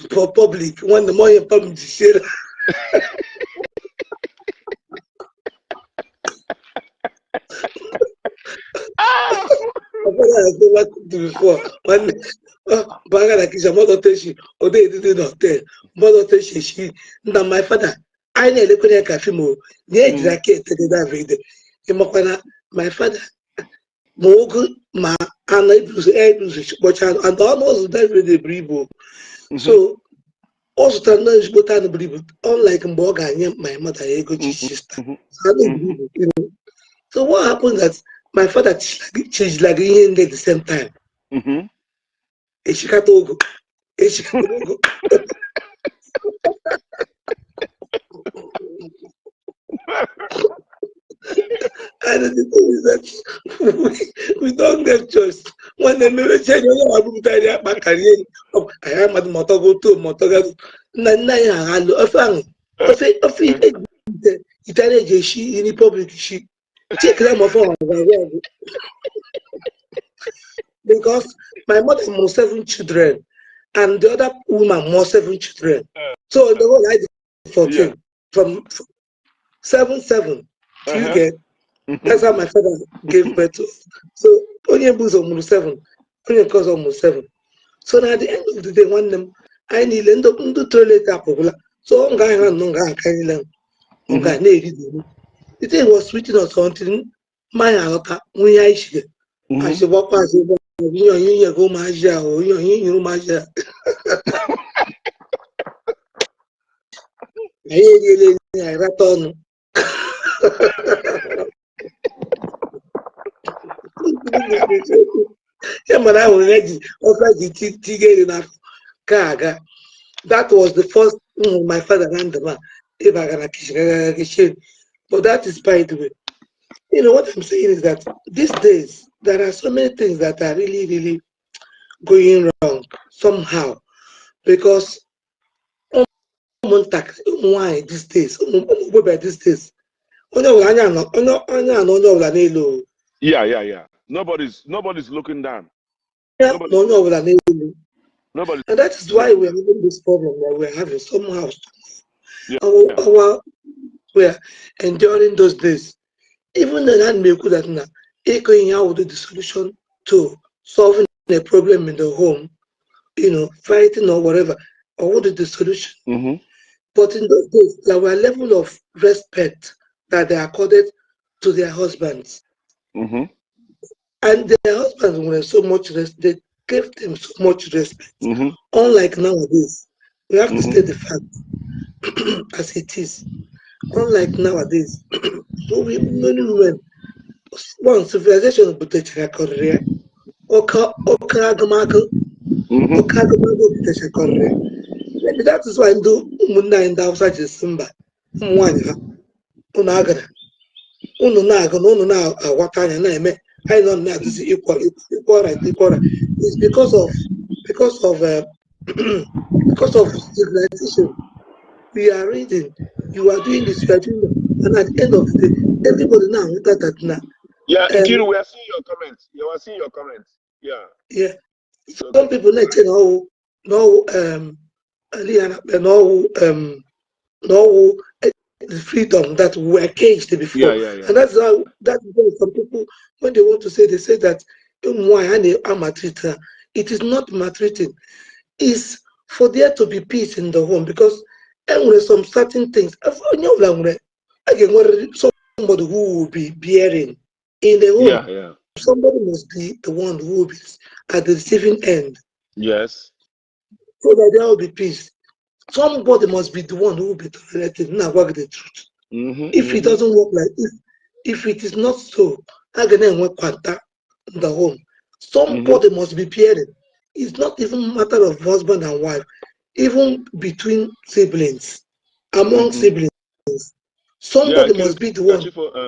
for public. When the more public share. My father has never cooked before. When Baga like his mother teshi, or they didn't hotel. Mother teshi she. Now my father, I know the Korean cafe mo. Near Drake, that video. My father, Mogu ma and and almost that really bribo. So also to know is what I believe. Unlike Mboga, my mother ego sister. So what happened that my father changed like at the same time. Eshikatogo. And the thing is that we don't have choice. When they never change, I am at Motogo to Motoga. Nana, and Afang. Italian, she in public, she take them off because my mother has 7 children and the other woman more 7 children. So the whole I did 14 from 7. Do you get? That's how my father gave birth to. So only was almost 7. Only cause almost 7. So now at the end of the day, one them I need end up to toilet up. So I'm going on carry them. The thing was switching us until my altar when I should. I should walk past you go Maja or you Maja. I rat on. Yeah, man, I was ready. That was the first my father ran the man. But that is by the way. You know what I'm saying is that these days there are so many things that are really, really going wrong somehow because why these days? These days. Yeah. Nobody's looking down. Nobody. Nobody. And that is why we're having this problem that we're having somehow. We're enduring those days. Even the land may could that now, would do the solution to solving a problem in the home, you know, fighting or whatever, or what is the solution? But in those days, there were a level of respect that they accorded to their husbands. And their husbands were so much they gave them so much respect. Unlike nowadays, we have to state the fact as it is. Unlike nowadays, many women, one civilization butechara korea, oka agamago butechara. Maybe that is why do umunna in the outside Simba, Mwanya, Unagara, Ununaga, Ununa, Watanya, Name, I don't know this equal right, equal right. It's because of because of civilization. We are reading, you are doing this, you are doing that. And at the end of the day, everybody now that now. Yeah, Kiru, we are seeing your comments. You are seeing your comments. Yeah. Yeah. Some people let you know, no, the freedom that we were caged before. Yeah. And that's why some people, when they want to say, they say that it is not maltreating. It's for there to be peace in the home, because some certain things, somebody who will be bearing in the home, Yeah. somebody must be the one who will be at the receiving end. Yes. So that there will be peace. Somebody must be the one who will be tolerated. Now work the truth. If it doesn't work like if it is not so, how can I work in the home? Somebody must be peering. It's not even a matter of husband and wife, even between siblings, among siblings. Somebody must be the one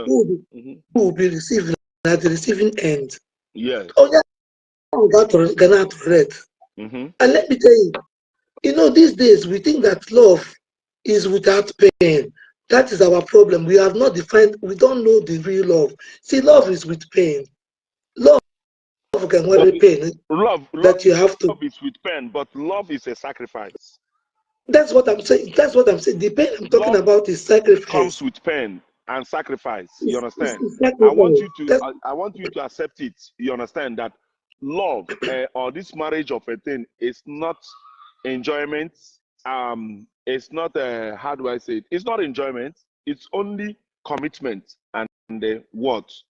who will be receiving at the receiving end. Yes. Oh yeah, gonna tolerate. And let me tell you, these days we think that love is without pain. That is our problem. We have not defined, we don't know the real love. See, love is with pain. Love can worry pain. Love You have to. Love is with pain, but love is a sacrifice. That's what I'm saying. The pain I'm talking about is sacrifice. Comes with pain and sacrifice. You understand? I want you to accept it. You understand that love or this marriage of a thing is not enjoyment. It's not how do I say it? It's not enjoyment. It's only commitment and the what?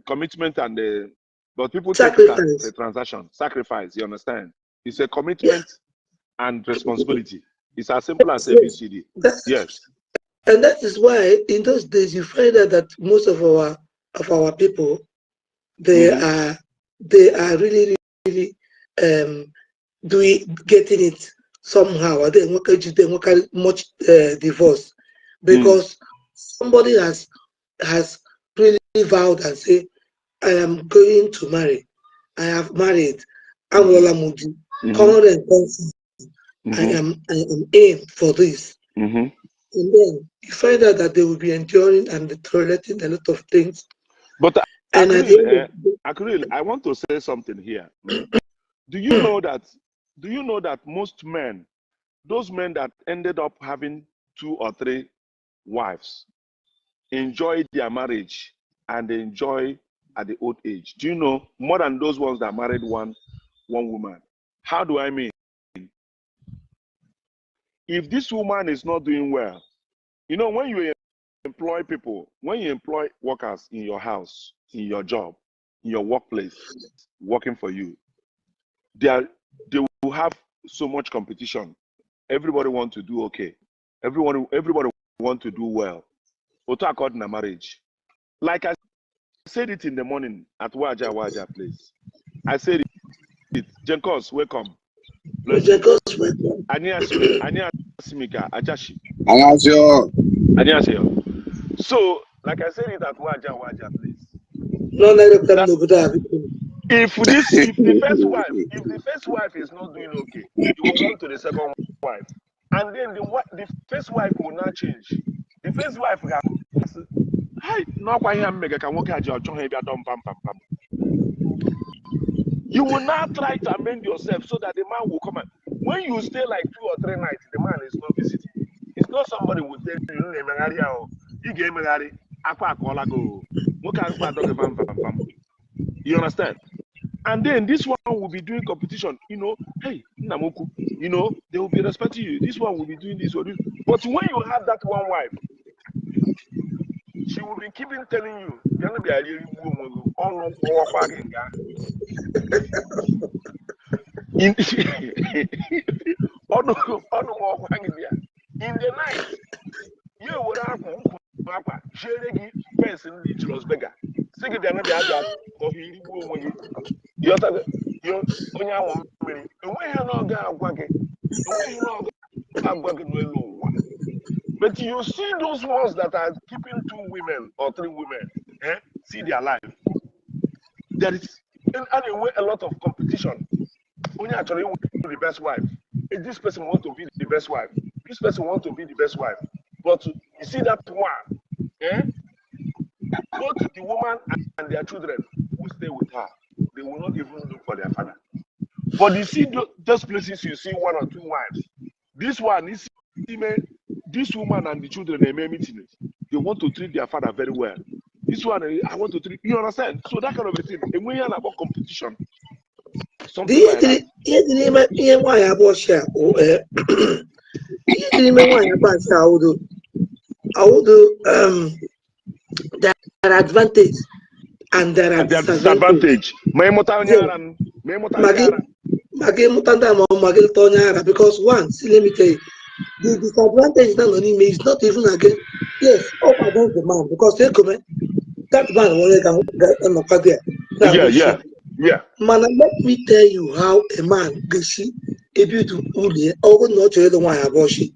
Commitment and the but people sacrifice. take it as a transaction. Sacrifice. You understand? It's a commitment and responsibility. It's as simple as ABCD. Yes. And that is why in those days you find out that most of our people they are really getting it somehow. They won't much divorce because somebody has really vowed and say, I am going to marry. I have married. I am in for this. And then you find out that they will be enduring and tolerating a lot of things. But Akril, I want to say something here. Do you know that most men, those men that ended up having 2 or 3 wives, enjoy their marriage and they enjoy at the old age? Do you know more than those ones that married one woman? How do I mean? If this woman is not doing well, when you employ people, when you employ workers in your house, in your job, in your workplace, working for you, they will have so much competition. Everybody want to do okay. Everybody want to do well. Auto according to marriage. Like I said it in the morning at Waja place. I said it. Jenkos, welcome. Jenkos, welcome. Anya Simika, Ajashi. Annyeonghaseyo. So, like I said it at Waja place. If the first wife is not doing okay, you will move to the second wife, and then the first wife will not change. The first wife will say, "Hi, no kwa here mega can work at your job here done pam pam pam." You will now try to amend yourself so that the man will come. When you stay like 2 or 3 nights, the man is not visiting. It's not somebody will tell you understand? And then this one will be doing competition. Hey, Namoku, they will be respecting you. This one will be doing this or this. But when you have that one wife, she will be keeping telling you, you're gonna be a really in the night, you would have sharing fence in the Los Vega. Second, they're not the idea of you're only one minute. And when you're not going but you see those ones that are keeping 2 women or 3 women, see their life. There is anyway a lot of competition. Only actually the best wife. If this person wants to be the best wife, this person wants to be the best wife. But you see that one, both the woman and their children will stay with her. They will not even look for their father. But you see those places you see 1 or 2 wives. This one is this woman and the children they may meet in it. They want to treat their father very well. This one I want to treat. You understand? So that kind of a thing. And when you're about competition, something like that. There are advantage and there are disadvantage. Because one, see, let me tell you, the disadvantage is not even against, yes, up against the man, because they come, that man will Yeah. Man, let me tell you how a man gets able to uli or not to the one about she.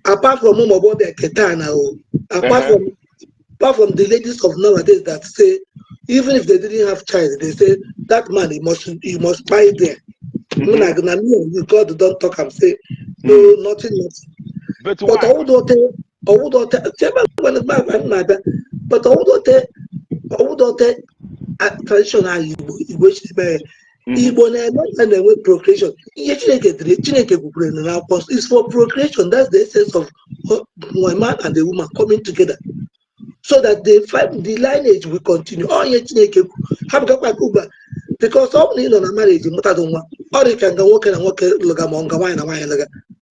Apart from home about the Ketana, apart from the ladies of nowadays that say, even if they didn't have child, they say that man he must buy there. God don't talk and say no, nothing. But although traditional Igbo na-enwe procreation. It's for procreation. That's the essence of one man and a woman coming together, so that the lineage will continue. Because all in a marriage, or you can go walk and walk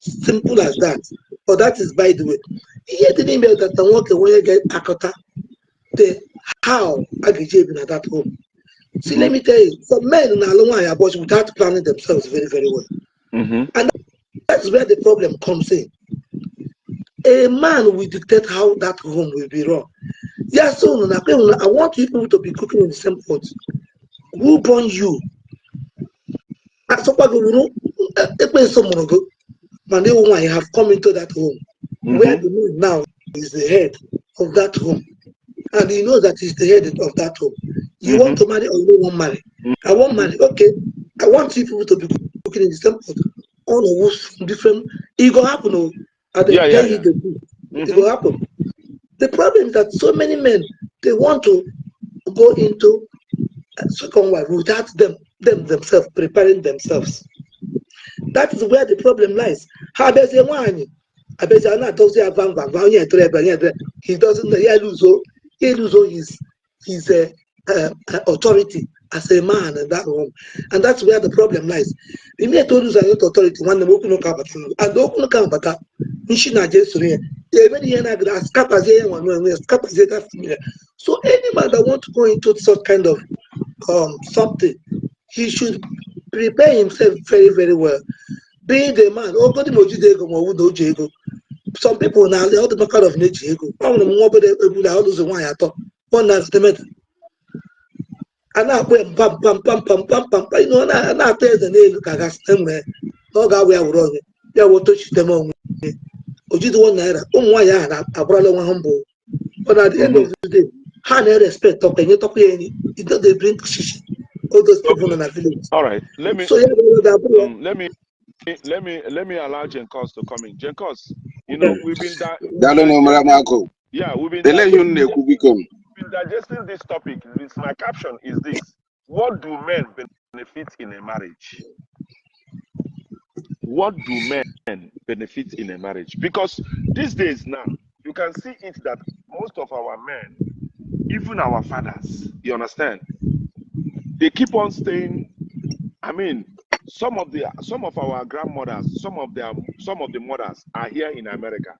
simple as that. But that is by the way. Here the name that the walk away get akota. How I get in that home. See, let me tell you, some men in Alonga abortion without planning themselves very, very well. And that's where the problem comes in. A man will dictate how that home will be run. Yes, so I want you people to be cooking in the same pot. Who born you? Have come into that home where the man now is the head of that home. And he knows that he's the head of that home. You want to marry or you don't want to marry? I want to marry. Okay. I want you people to be cooking in the same pot. All of us from different. It will happen. It will happen. The problem is that so many men, they want to go into a second wife without them themselves preparing themselves. That is where the problem lies. He doesn't he lose his authority as a man in that home, and that's where the problem lies. The minute to lose authority, when the open up and the open up, but so any man that wants to go into such kind of something, he should prepare himself very, very well. Be the man. Some people now they all the kind of nature. One night and now pam pam pam pam pam pam pam. You know, and I tell the nail kagas somewhere. No guy we are wrong. They will touch them on. Oji the 1 naira. Why I brought one humble. But at the end of the day, how they respect talk and you talk any. It does they bring shishi. All those people in the village. All right. Let me allow Jenkos to come in. Jenkos, you know, we've been digesting this topic. My caption is this: what do men benefit in a marriage? What do men benefit in a marriage? Because these days now, you can see it that most of our men, even our fathers, you understand, they keep on staying. I mean, some of our grandmothers, some of the mothers are here in America.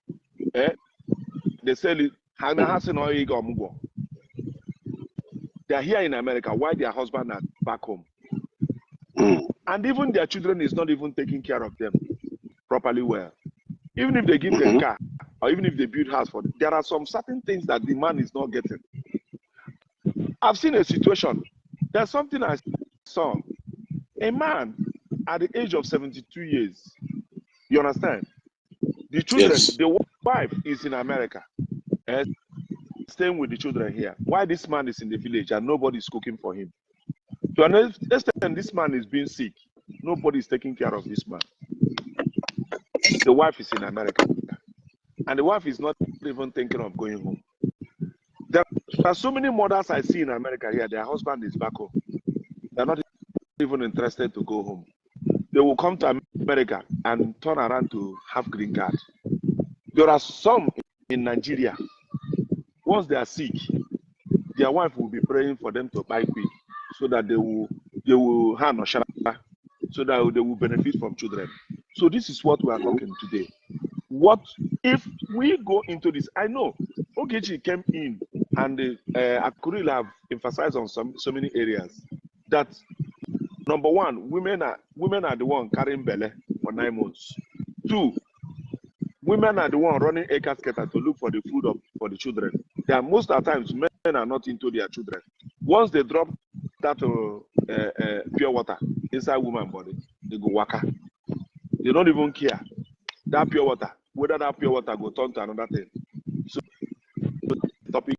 They say They are here in America while their husband are back home. Mm. And even their children is not even taking care of them properly well. Even if they give them car, or even if they build house for them, there are some certain things that the man is not getting. I've seen a situation. There's something I saw. A man at the age of 72 years, you understand? The children, Yes. the wife is in America, staying with the children here. Why this man is in the village and nobody is cooking for him? To an extent, this man is being sick. Nobody is taking care of this man. The wife is in America. And the wife is not even thinking of going home. There are so many mothers I see in America here. Their husband is back home. They're not even interested to go home. They will come to America and turn around to have green card. There are some in Nigeria. Once they are sick, their wife will be praying for them to buy quick so that they will have no so that they will benefit from children. So this is what we are talking today. What if we go into this? I know Ogechi came in and Akuril have emphasized on so many areas that number one, women are the one carrying belly for 9 months. 2, women are the one running a casket to look for the food for the children. There are most of the times men are not into their children. Once they drop that pure water inside woman's body, they go waka. They don't even care that pure water, whether that pure water go turn to another thing. So the topic.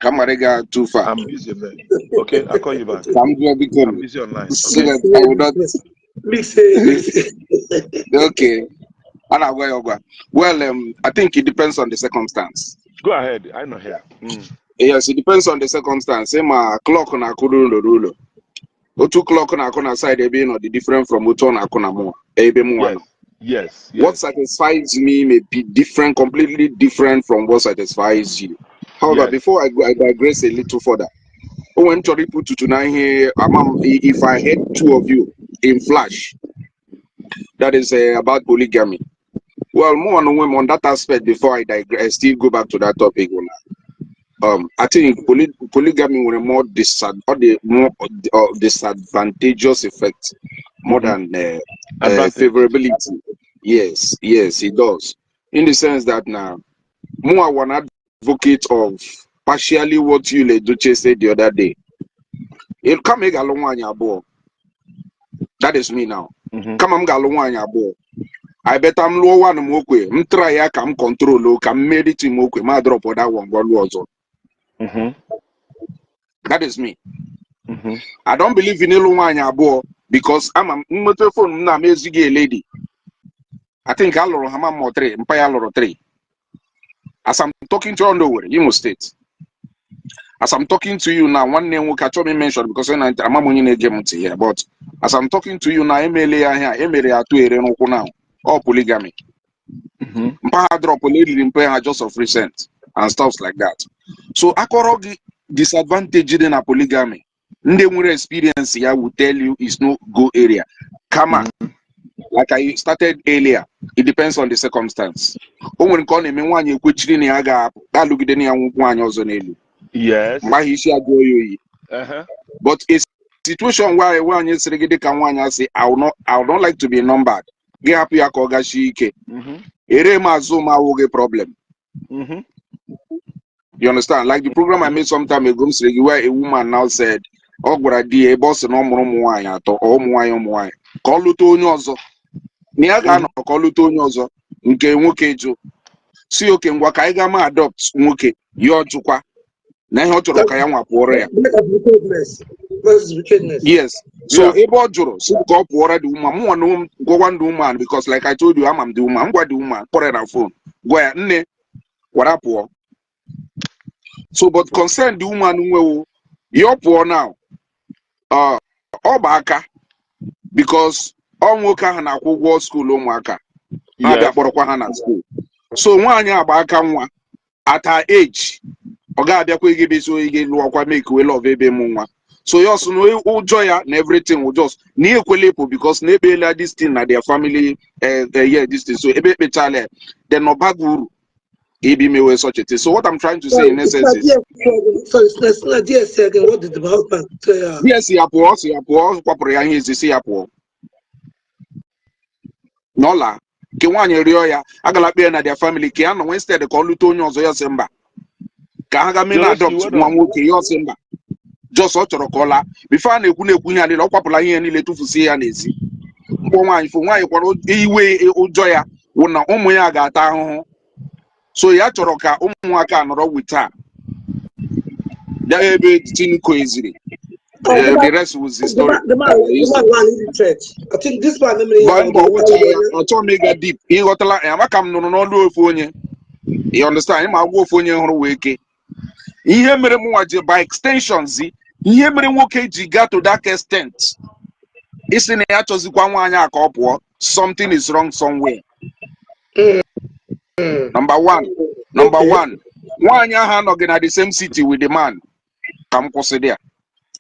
Kamarega too far. I'm busy, man. Okay, I'll call you back. I'm busy online. So Okay. that I will not. Okay. Well, I think it depends on the circumstance. Go ahead. I know here. Yes, it depends on the circumstance. Say my clock on a rulo. O 2 clock on a corner side, be no different from what on a corner more. Yes. What satisfies me may be different, completely different from what satisfies you. However, before I digress a little further. When Tori put to tonight here, if I had 2 of you in flash, that is about polygamy. Well, more on women on that aspect before I digress, I still go back to that topic. I think polygamy will more disadvantageous effect more than favorability. Yes, it does. In the sense that now, more one advocate of partially what you Leduce said the other day. It come make a long one abo. That is me now. Come on, galong abo. I bet I'm low one mokwe. Try come control come medit mokwe. My drop or that one also. That is me. I don't believe in Eluanya abo because I'm a phone na amazing lady. I think I'll have more 3, Empire 3. As I'm talking to you on the way, Imo State. As I'm talking to you now, one name will catch me mentioned because I'm a money game here. But as I'm talking to you now, MLA here, MLA now, or polygamy. Drop a lady in just of recent and stuff like that. So Akorogi disadvantage in a polygamy. Ndemure experience here will tell you is no go area. Come on. Like I started earlier, it depends on the circumstance. When call me one you could chini aga, that look at any one also. Yes. But it's a situation where one is can one say I would not like to be numbered. Get happy akogashike. Erema zoma woge problem. You understand? Like the program I made some time ago, where a woman now said, "Oh, what I did, boss no more mwanya to or mwanya. Call it to nyozo. Niaga no call it to nyozo. Nke nwoke jo. Si oke ngwa ka iga ma adopt nwoke. Yo jukwa. Na ihe choro ka ya nwa puoro ya. Yes. So ebo joro si ko puoro the woman. Mo no go one woman because like I told you I'm the woman. I'm the woman. Put it on phone. Go ya nne wara puo. So, but concern the woman who you're poor now, Obaka, because Omoka and Akwa school, Omaka, school. So, one year Abaka at her age, Oga, so you get make we love baby Muma. So you also know joy and everything will just near kwelepo because maybe this thing na their family yeah this thing. So ebe chale then no baguru ebi me such a thing. So what I'm trying to say in essence is it's not just again. What did the husband say? yes, ya kwapụrụ ya ihe ezisi ya pụọ n'ọla ke nwaanyị rịọ ya agala kpee na their family ke ya nọ instead ka ọ lụta onye ọzọ ya sị mba ka ha ga mee na adopt nwa nwoke ya ọsị mba just ọ chọrọ ka ọ laa before a na-ekwu ihe niile ọ kwapụla ihe niile tụfusie ya n'ezi mkpọ nwaanyị fụ nwaanyị kwara iwe ụjọ ya wụ na ụmụ ya ga-ata ahụhụ so ya chọrọ ka ụmụnwaka nọrọ with her ebe Tinuko eziri. The rest was the story. The man in the church. I think this man. I told me get deep. He got like I'm come no do phone. You understand? I'm go phone you weke. Ihe mere mu waje by extension zi. Ihe mere nwoke ji got to that extent. Isi na ya chozikwa nwanya aka opuo. Something is wrong somewhere. Number one. Nwanya ha no na the same city with the man. Come consider.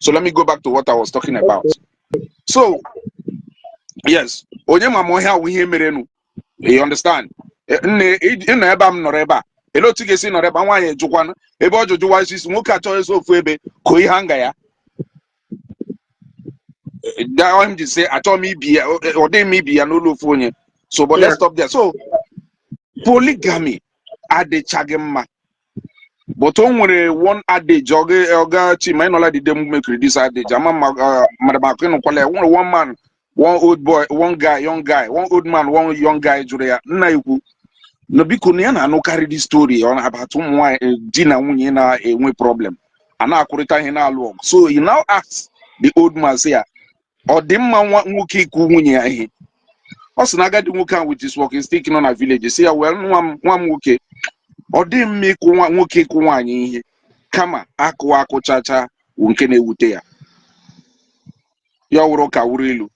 So let me go back to what I was talking about. So, yes, onye mama here we hear merenu. You understand? Ebe am noreba. Elo tigesi noreba nwanye jukwan. Ebe ojoju wa isi nwoke acho eso ofu ebe ko ihe hanga ya. That him just say acho me bia or dey me bia no lo fu onye. So but let's stop there. So polygamy ade chagema. But on one adage, Oga Chima, no like the make this adage. One man, one old boy, one guy, young guy, one old man, one young guy. Julia, no be kuniana no carry this story on about why Dina Wunyena a problem. And I could return hina log. So he now asks the old man, say, or them man want muki kunya. Also, Naga the muka with his work is taking on a village. Say, well, one muke. Ọ dị mme nwoke kụ nwaanyị ihe kama akụ chacha nke na-ewute ya ya wụrụ ka wụrụ ilu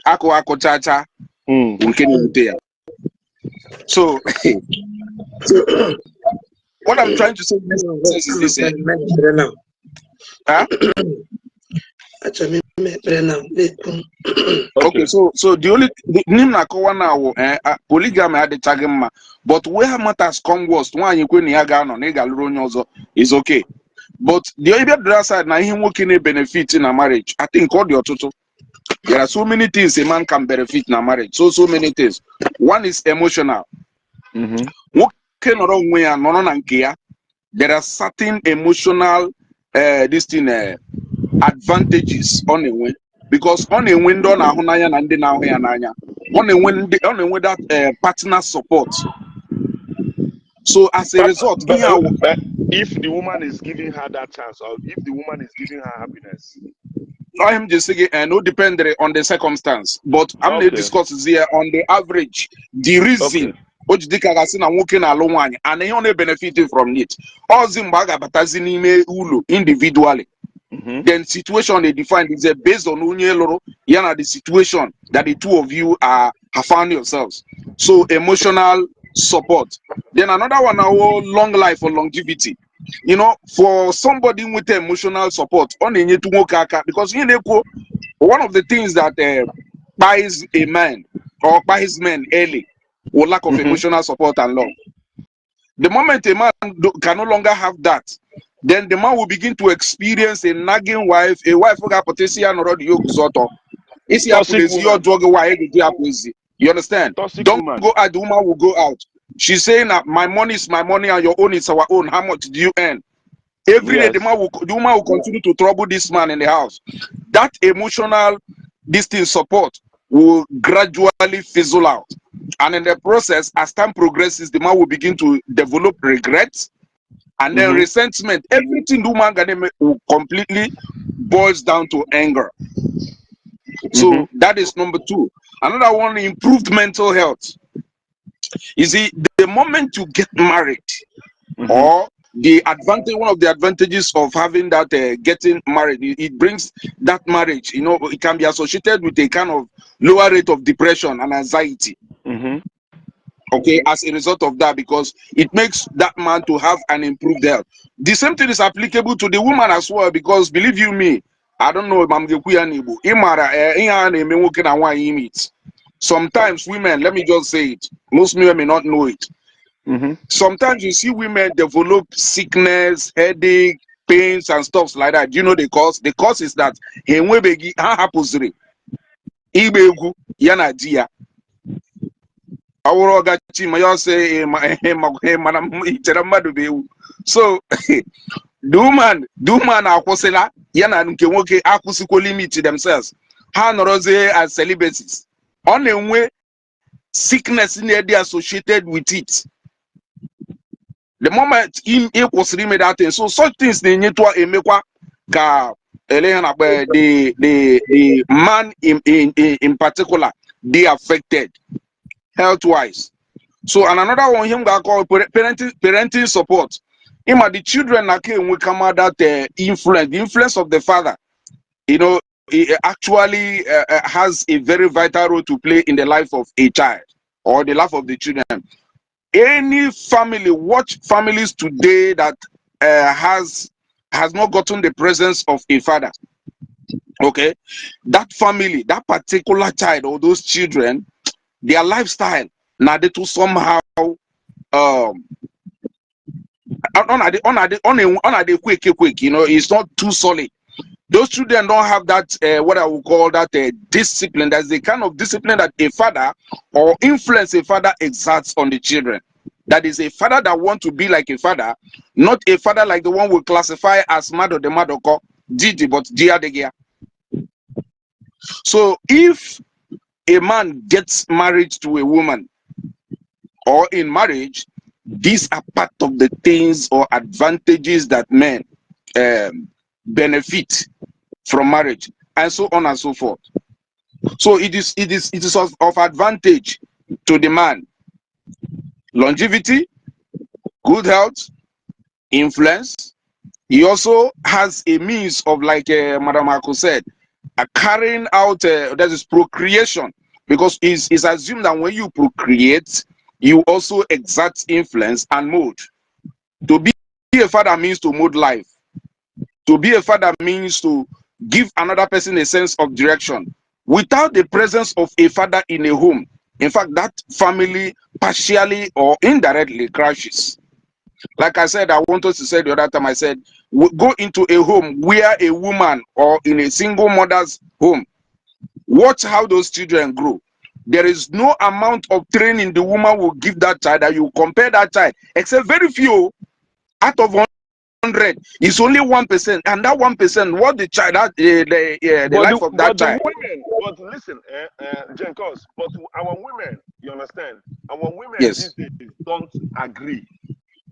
akụ chacha nke na-ewute ya. So what I'm trying to say is this okay, so the only name na kowa now polygamy adịchaghị mma, but where matters come worst nwaanyị kwe na ya ga-anọ na ị ga-alụrụ onye ọzọ is okay, but the other side na ihe nwoke na-benefit na marriage, I think all the ọtụtụ there are so many things a man can benefit na marriage, so many things. One is emotional. Nwoke nọrọ onwe ya nọrọ na nke ya, there are certain emotional advantages on a win, because on a window na hunanya na ndi na hu ya n'anya, on a win that partner support. So as a result, if the woman is giving her that chance, or if the woman is giving her happiness, I'm just saying, no depend on the circumstance, but I'm going to discuss here on the average the reason. And they only benefiting from it. All Zimbaga batazi n'ime ulo individually. Then situation they define is based on the situation that the two of you have found yourselves. So emotional support. Then another one, our long life or longevity. You know, for somebody with emotional support, because one of the things that buys a man or buys men early or lack of emotional support and love. The moment a man can no longer have that, then the man will begin to experience a nagging wife, a wife who got potential or the yoke zoto. You understand? Don't go out, the woman will go out. She's saying that my money is my money and your own is our own. How much do you earn? Every day the woman will continue to trouble this man in the house. That emotional support will gradually fizzle out. And in the process, as time progresses, the man will begin to develop regrets and then resentment. Everything the woman will completely boils down to anger. So that is number two. Another one, improved mental health. You see, the moment you get married, or the advantage, one of the advantages of having that getting married, it brings that marriage, you know, it can be associated with a kind of lower rate of depression and anxiety. Okay, as a result of that, because it makes that man to have an improved health. The same thing is applicable to the woman as well, because believe you me, I don't know if I'm the Igbo. Sometimes women, let me just say it, most women may not know it. Sometimes you see women develop sickness, headache, pains, and stuff like that. Do you know the cause? The cause is that so the woman akwụsịla ya na nke nwoke akwụsịkwa limit themselves. Ha nọrọzie as celibacies. On the way, sickness in the associated with it. The moment him was made that thing, so such things they need to emekwa ka the man in particular they affected health wise. So and another one him got called parenting support. Him the children we come out that the influence of the father, you know, it actually has a very vital role to play in the life of a child or the life of the children. Any family, watch families today that has not gotten the presence of a father. Okay, that family, that particular child or those children, their lifestyle now they to somehow quick, you know, it's not too solid. Those children don't have that what I would call that discipline. That's the kind of discipline that a father or influence a father exerts on the children. That is a father that want to be like a father, not a father like the one we classify as Mado de Madoko, Didi, but Dia de Gia. So if a man gets married to a woman or in marriage, these are part of the things or advantages that men benefit from marriage, and so on and so forth. So it is of advantage to the man. Longevity, good health, influence. He also has a means of, like Madam Ako said, carrying out that is procreation, because it's assumed that when you procreate, you also exert influence and mold. To be a father means to mold life. To be a father means to give another person a sense of direction. Without the presence of a father in a home, in fact, that family partially or indirectly crashes. Like I said, I wanted to say the other time, I said, go into a home where a woman or in a single mother's home, watch how those children grow. There is no amount of training the woman will give that child that you compare that child, except very few out of 100 is only 1%, and that 1%, what the child, the life of that child. Women, but listen, Jenkos, but our women, you understand? Our women Yes. these days don't agree.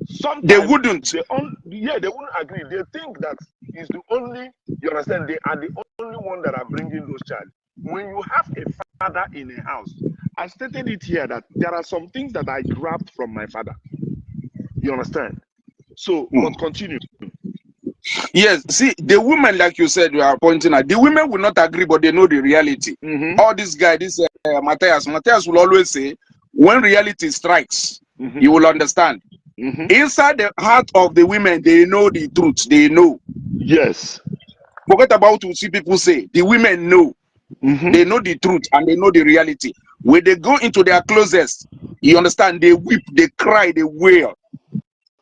Sometimes they wouldn't. They wouldn't agree. They think that is the only, you understand? They are the only one that are bringing those child. When you have a father in a house, I stated it here that there are some things that I grabbed from my father. You understand? So, but continue. Yes, see, the women, like you said, you are pointing at, the women will not agree, but they know the reality. All this guy, this Matthias will always say, when reality strikes, you will understand. Inside the heart of the women, they know the truth. They know. Yes. Forget about what see people say. The women know. They know the truth and they know the reality. When they go into their closets, you understand, they weep, they cry, they wail.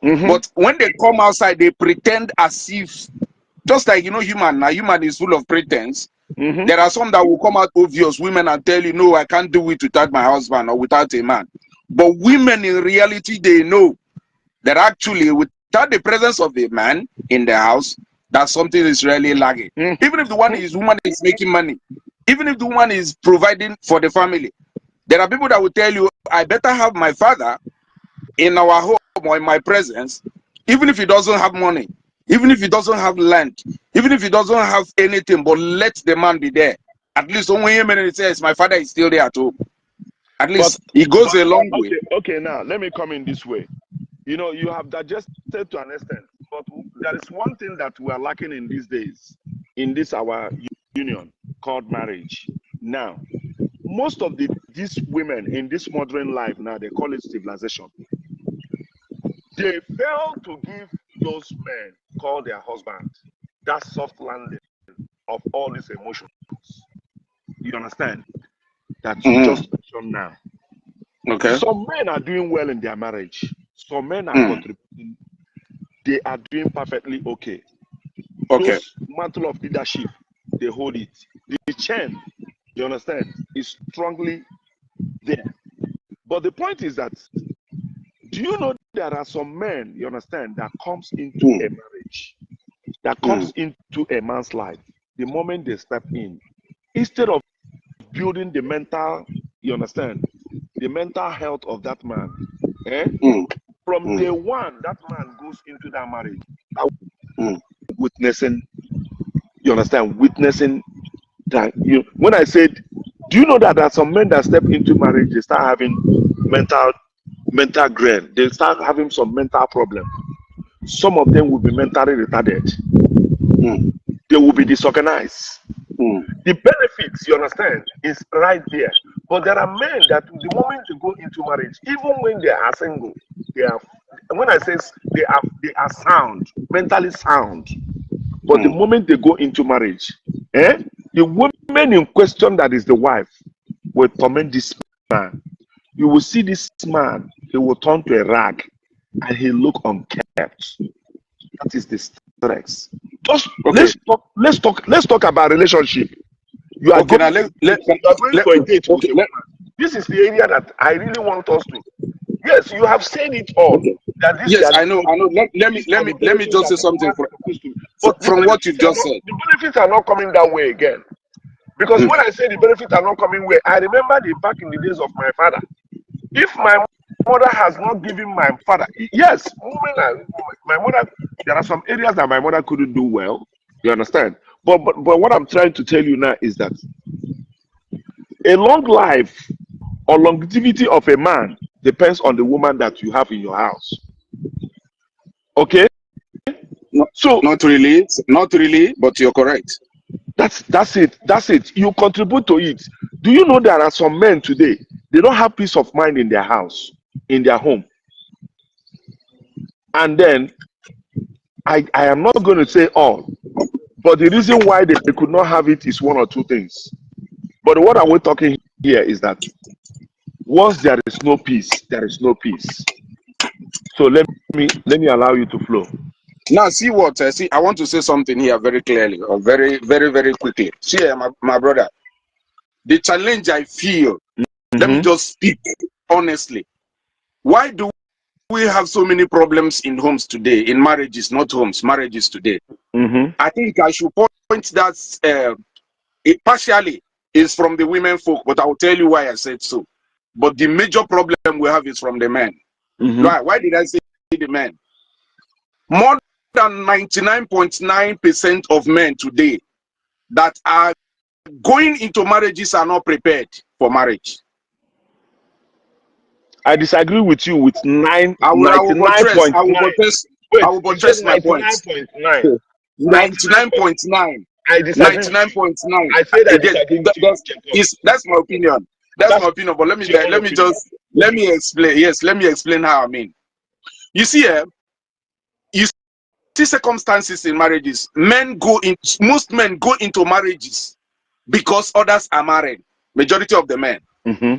But when they come outside, they pretend as if, just like, you know, human is full of pretense. There are some that will come out obvious, women, and tell you, no, I can't do it without my husband or without a man. But women in reality, they know that actually without the presence of a man in the house, that something is really lagging. Even if the woman is making money, even if the woman is providing for the family, there are people that will tell you, I better have my father in our home or in my presence, even if he doesn't have money, even if he doesn't have land, even if he doesn't have anything, but let the man be there. At least when he says, my father is still there at home. At least he goes a long way. Okay, now let me come in this way. You know, you have digested to an extent, but there is one thing that we are lacking in these days, in this our union called marriage. Now, most of these women in this modern life now, they call it civilization. They fail to give those men called their husband that soft landing of all these emotions. You understand? That you just mentioned now. Okay. Some men are doing well in their marriage. Some men are contributing. They are doing perfectly okay. Okay. Those mantle of leadership, they hold it. The chain, you understand, is strongly there. But the point is that, do you know there are some men, you understand, that comes into a marriage, that comes into a man's life, the moment they step in, instead of building the mental, you understand, the mental health of that man, from day one, that man goes into that marriage, witnessing, you understand, witnessing that. When I said, do you know that there are some men that step into marriage, they start having mental grain, they start having some mental problem. Some of them will be mentally retarded. They will be disorganized. The benefits, you understand, is right there. But there are men that the moment they go into marriage, even when they are single, they are, when I say they are sound, mentally sound. But the moment they go into marriage, the woman in question that is the wife will torment this man. You will see this man, he will turn to a rag and he look unkept. That is the stress. Just let's talk about relationship. You are going for a date with a woman. This is the area that I really want us to. Yes, you have said it all. That this Yes, I know. Let me just say something from what you just said. The benefits are not coming that way again. Because when I say the benefits are not coming way, I remember back in the days of my father. If my mother has not given my father, yes, my mother, there are some areas that my mother couldn't do well. You understand? But what I'm trying to tell you now is that a long life or longevity of a man depends on the woman that you have in your house. Okay? So not really, but you're correct. That's it. You contribute to it. Do you know there are some men today, they don't have peace of mind in their house, in their home. And then I am not going to say all, but the reason why they could not have it is one or two things. But what are we talking here is that once there is no peace, there is no peace. So let me allow you to flow. Now, see what I see. I want to say something here very clearly, or very, very, very quickly. See, my brother, the challenge I feel. Let me just speak honestly. Why do we have so many problems in homes today? In marriages, not homes, marriages today. I think I should point that it partially is from the women folk, but I will tell you why I said so. But the major problem we have is from the men. Why did I say the men? More than 99.9% of men today that are going into marriages are not prepared for marriage. I disagree with you with 99.9. I will buttress my point. 99.9. I disagree. 99.9. I said I disagree. That's my opinion. That's my opinion. But let me explain. Yes, let me explain how I mean. You see, you see circumstances in marriages. Most men go into marriages because others are married. Majority of the men.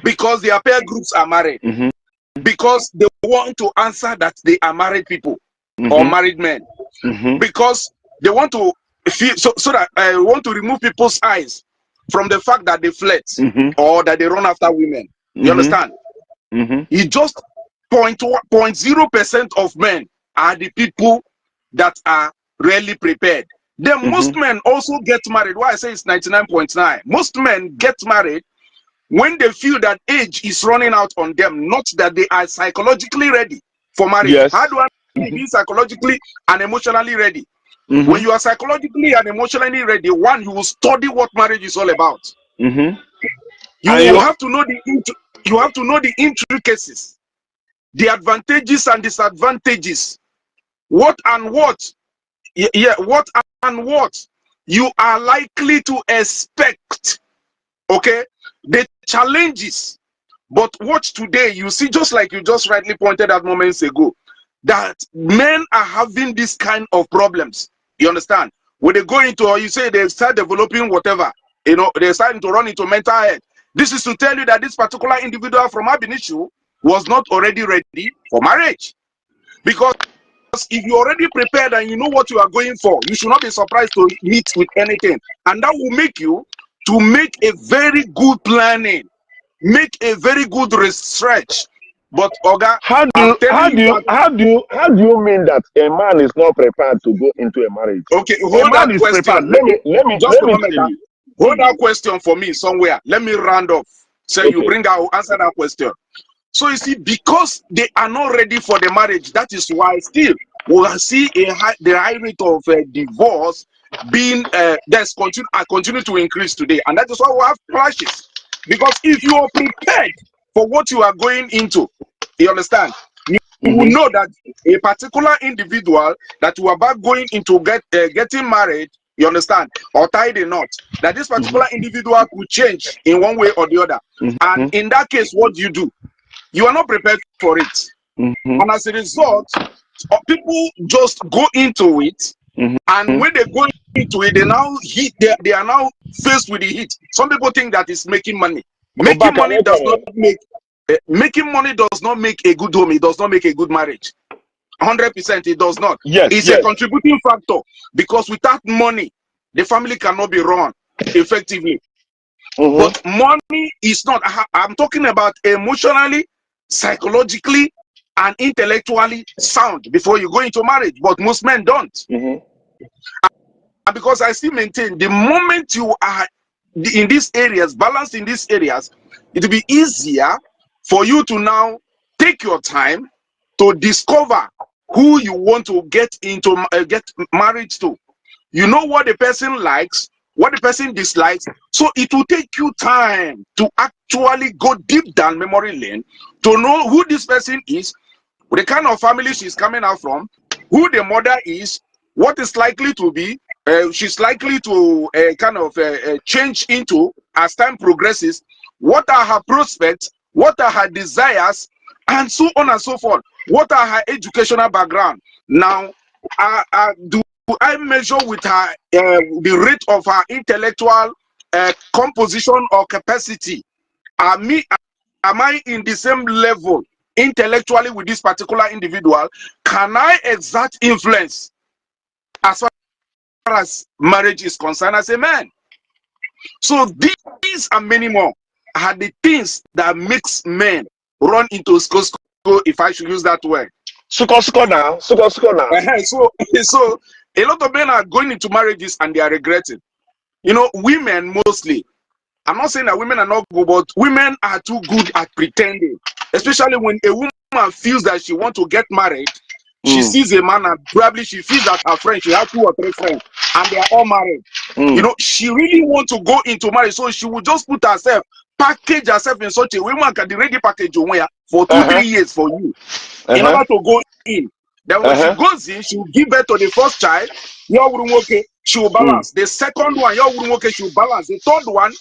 Because their peer groups are married. Because they want to answer that they are married people or married men. Because they want to feel so that I want to remove people's eyes from the fact that they flirt or that they run after women. You understand? It's just 0.0% of men are the people that are really prepared. Then most men also get married. Why I say it's 99.9. Most men get married when they feel that age is running out on them, not that they are psychologically ready for marriage. Yes. How do I be psychologically and emotionally ready? When you are psychologically and emotionally ready, one, you will study what marriage is all about. You have to know the intricacies, the advantages and disadvantages, what you are likely to expect. Okay, the challenges. But watch today, you see, just like you just rightly pointed out moments ago, that men are having this kind of problems. You understand? When they go into, or you say they start developing whatever, you know, they're starting to run into mental health. This is to tell you that this particular individual from Abinishu was not already ready for marriage. Because if you're already prepared and you know what you are going for, you should not be surprised to meet with anything. And that will make you to make a very good planning, make a very good research. But Oga, How do I'm you telling you that. how do you mean that a man is not prepared to go into a marriage? Okay, A hold that man is prepared. question. Just Let a me moment. tell you. Hold that question for me somewhere. Let me round off. So you Okay. bring out answer that question. So you see, because they are not ready for the marriage, that is why still we will see the high rate of divorce being continue to increase today, and that is why we have clashes. Because if you are prepared for what you are going into, you understand, you will know that a particular individual that you are about going into getting married, you understand, or tie the knot, that this particular individual could change in one way or the other. And in that case, what do? You are not prepared for it. And as a result, people just go into it. And when they go into it, they are now faced with the heat. Some people think that it's making money. Making money does not make a good home. It does not make a good marriage. 100% it does not. Yes, It's a contributing factor, because without money, the family cannot be run effectively. But money is not. I'm talking about emotionally, psychologically, and intellectually sound before you go into marriage. But most men don't. And because I still maintain, the moment you are in these areas, balanced in these areas, it will be easier for you to now take your time to discover who you want to get married to. You know what the person likes, what the person dislikes. So it will take you time to actually go deep down memory lane to know who this person is, the kind of family she's coming out from, who the mother is, what is likely to be, she's likely to change into as time progresses, what are her prospects, what are her desires, and so on and so forth. What are her educational background? Now, do I measure with her the rate of her intellectual composition or capacity? Am I in the same level intellectually with this particular individual? Can I exert influence as far as marriage is concerned as a man? So these and many more are the things that makes men run into school, if I should use that word. Suko now. So a lot of men are going into marriages and they are regretting. You know, women mostly. I'm not saying that women are not good, but women are too good at pretending. Especially when a woman feels that she wants to get married, she sees a man and probably she feels that her friend, she has 2 or 3 friends, and they are all married. You know, she really wants to go into marriage, so she will just put herself, package herself in such a way. Woman can ready package for 2-3 years for you in order to go in. Then when she goes in, she will give birth to the first child. She will balance. The second one, she will balance. The third one,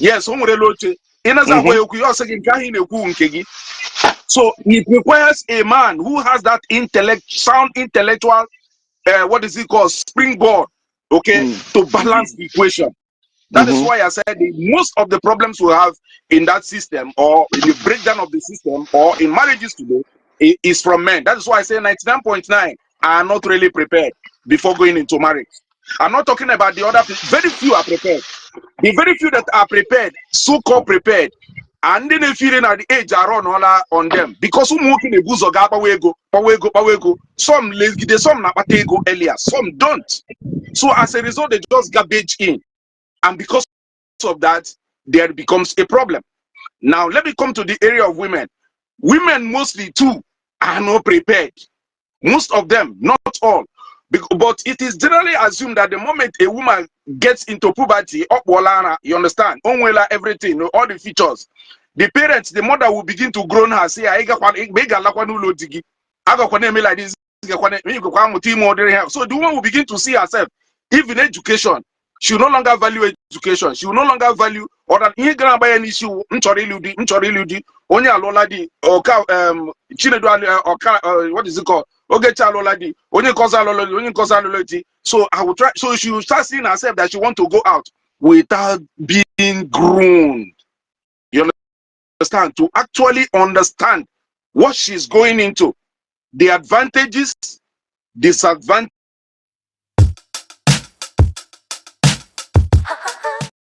yes, so it requires a man who has that sound intellectual, what is it called, springboard, to balance the equation. That is why I said most of the problems we have in that system, or in the breakdown of the system, or in marriages today, is from men. That is why I say 99.9 are not really prepared before going into marriage. I'm not talking about the other. Very few are prepared. The very few that are prepared, so-called prepared, and then they feeling at the age are on them, because some working a booze or pawego. Some lazy, some na patego earlier, some don't. So as a result, they just garbage in, and because of that, there becomes a problem. Now let me come to the area of women. Women mostly too are not prepared. Most of them, not all. But it is generally assumed that the moment a woman gets into puberty, you understand, everything, all the features, the parents, the mother will begin to groan her, say, like this. So the woman will begin to see herself, even education, she will no longer value education, she will no longer value or that he gonna buy an issue, Nchori only alola di, or Chinedu, or what is it called? Ogecha alola di, only cause alola, so I will try, so she will start seeing herself that she want to go out without being groomed. You understand? To actually understand what she's going into, the advantages, disadvantages,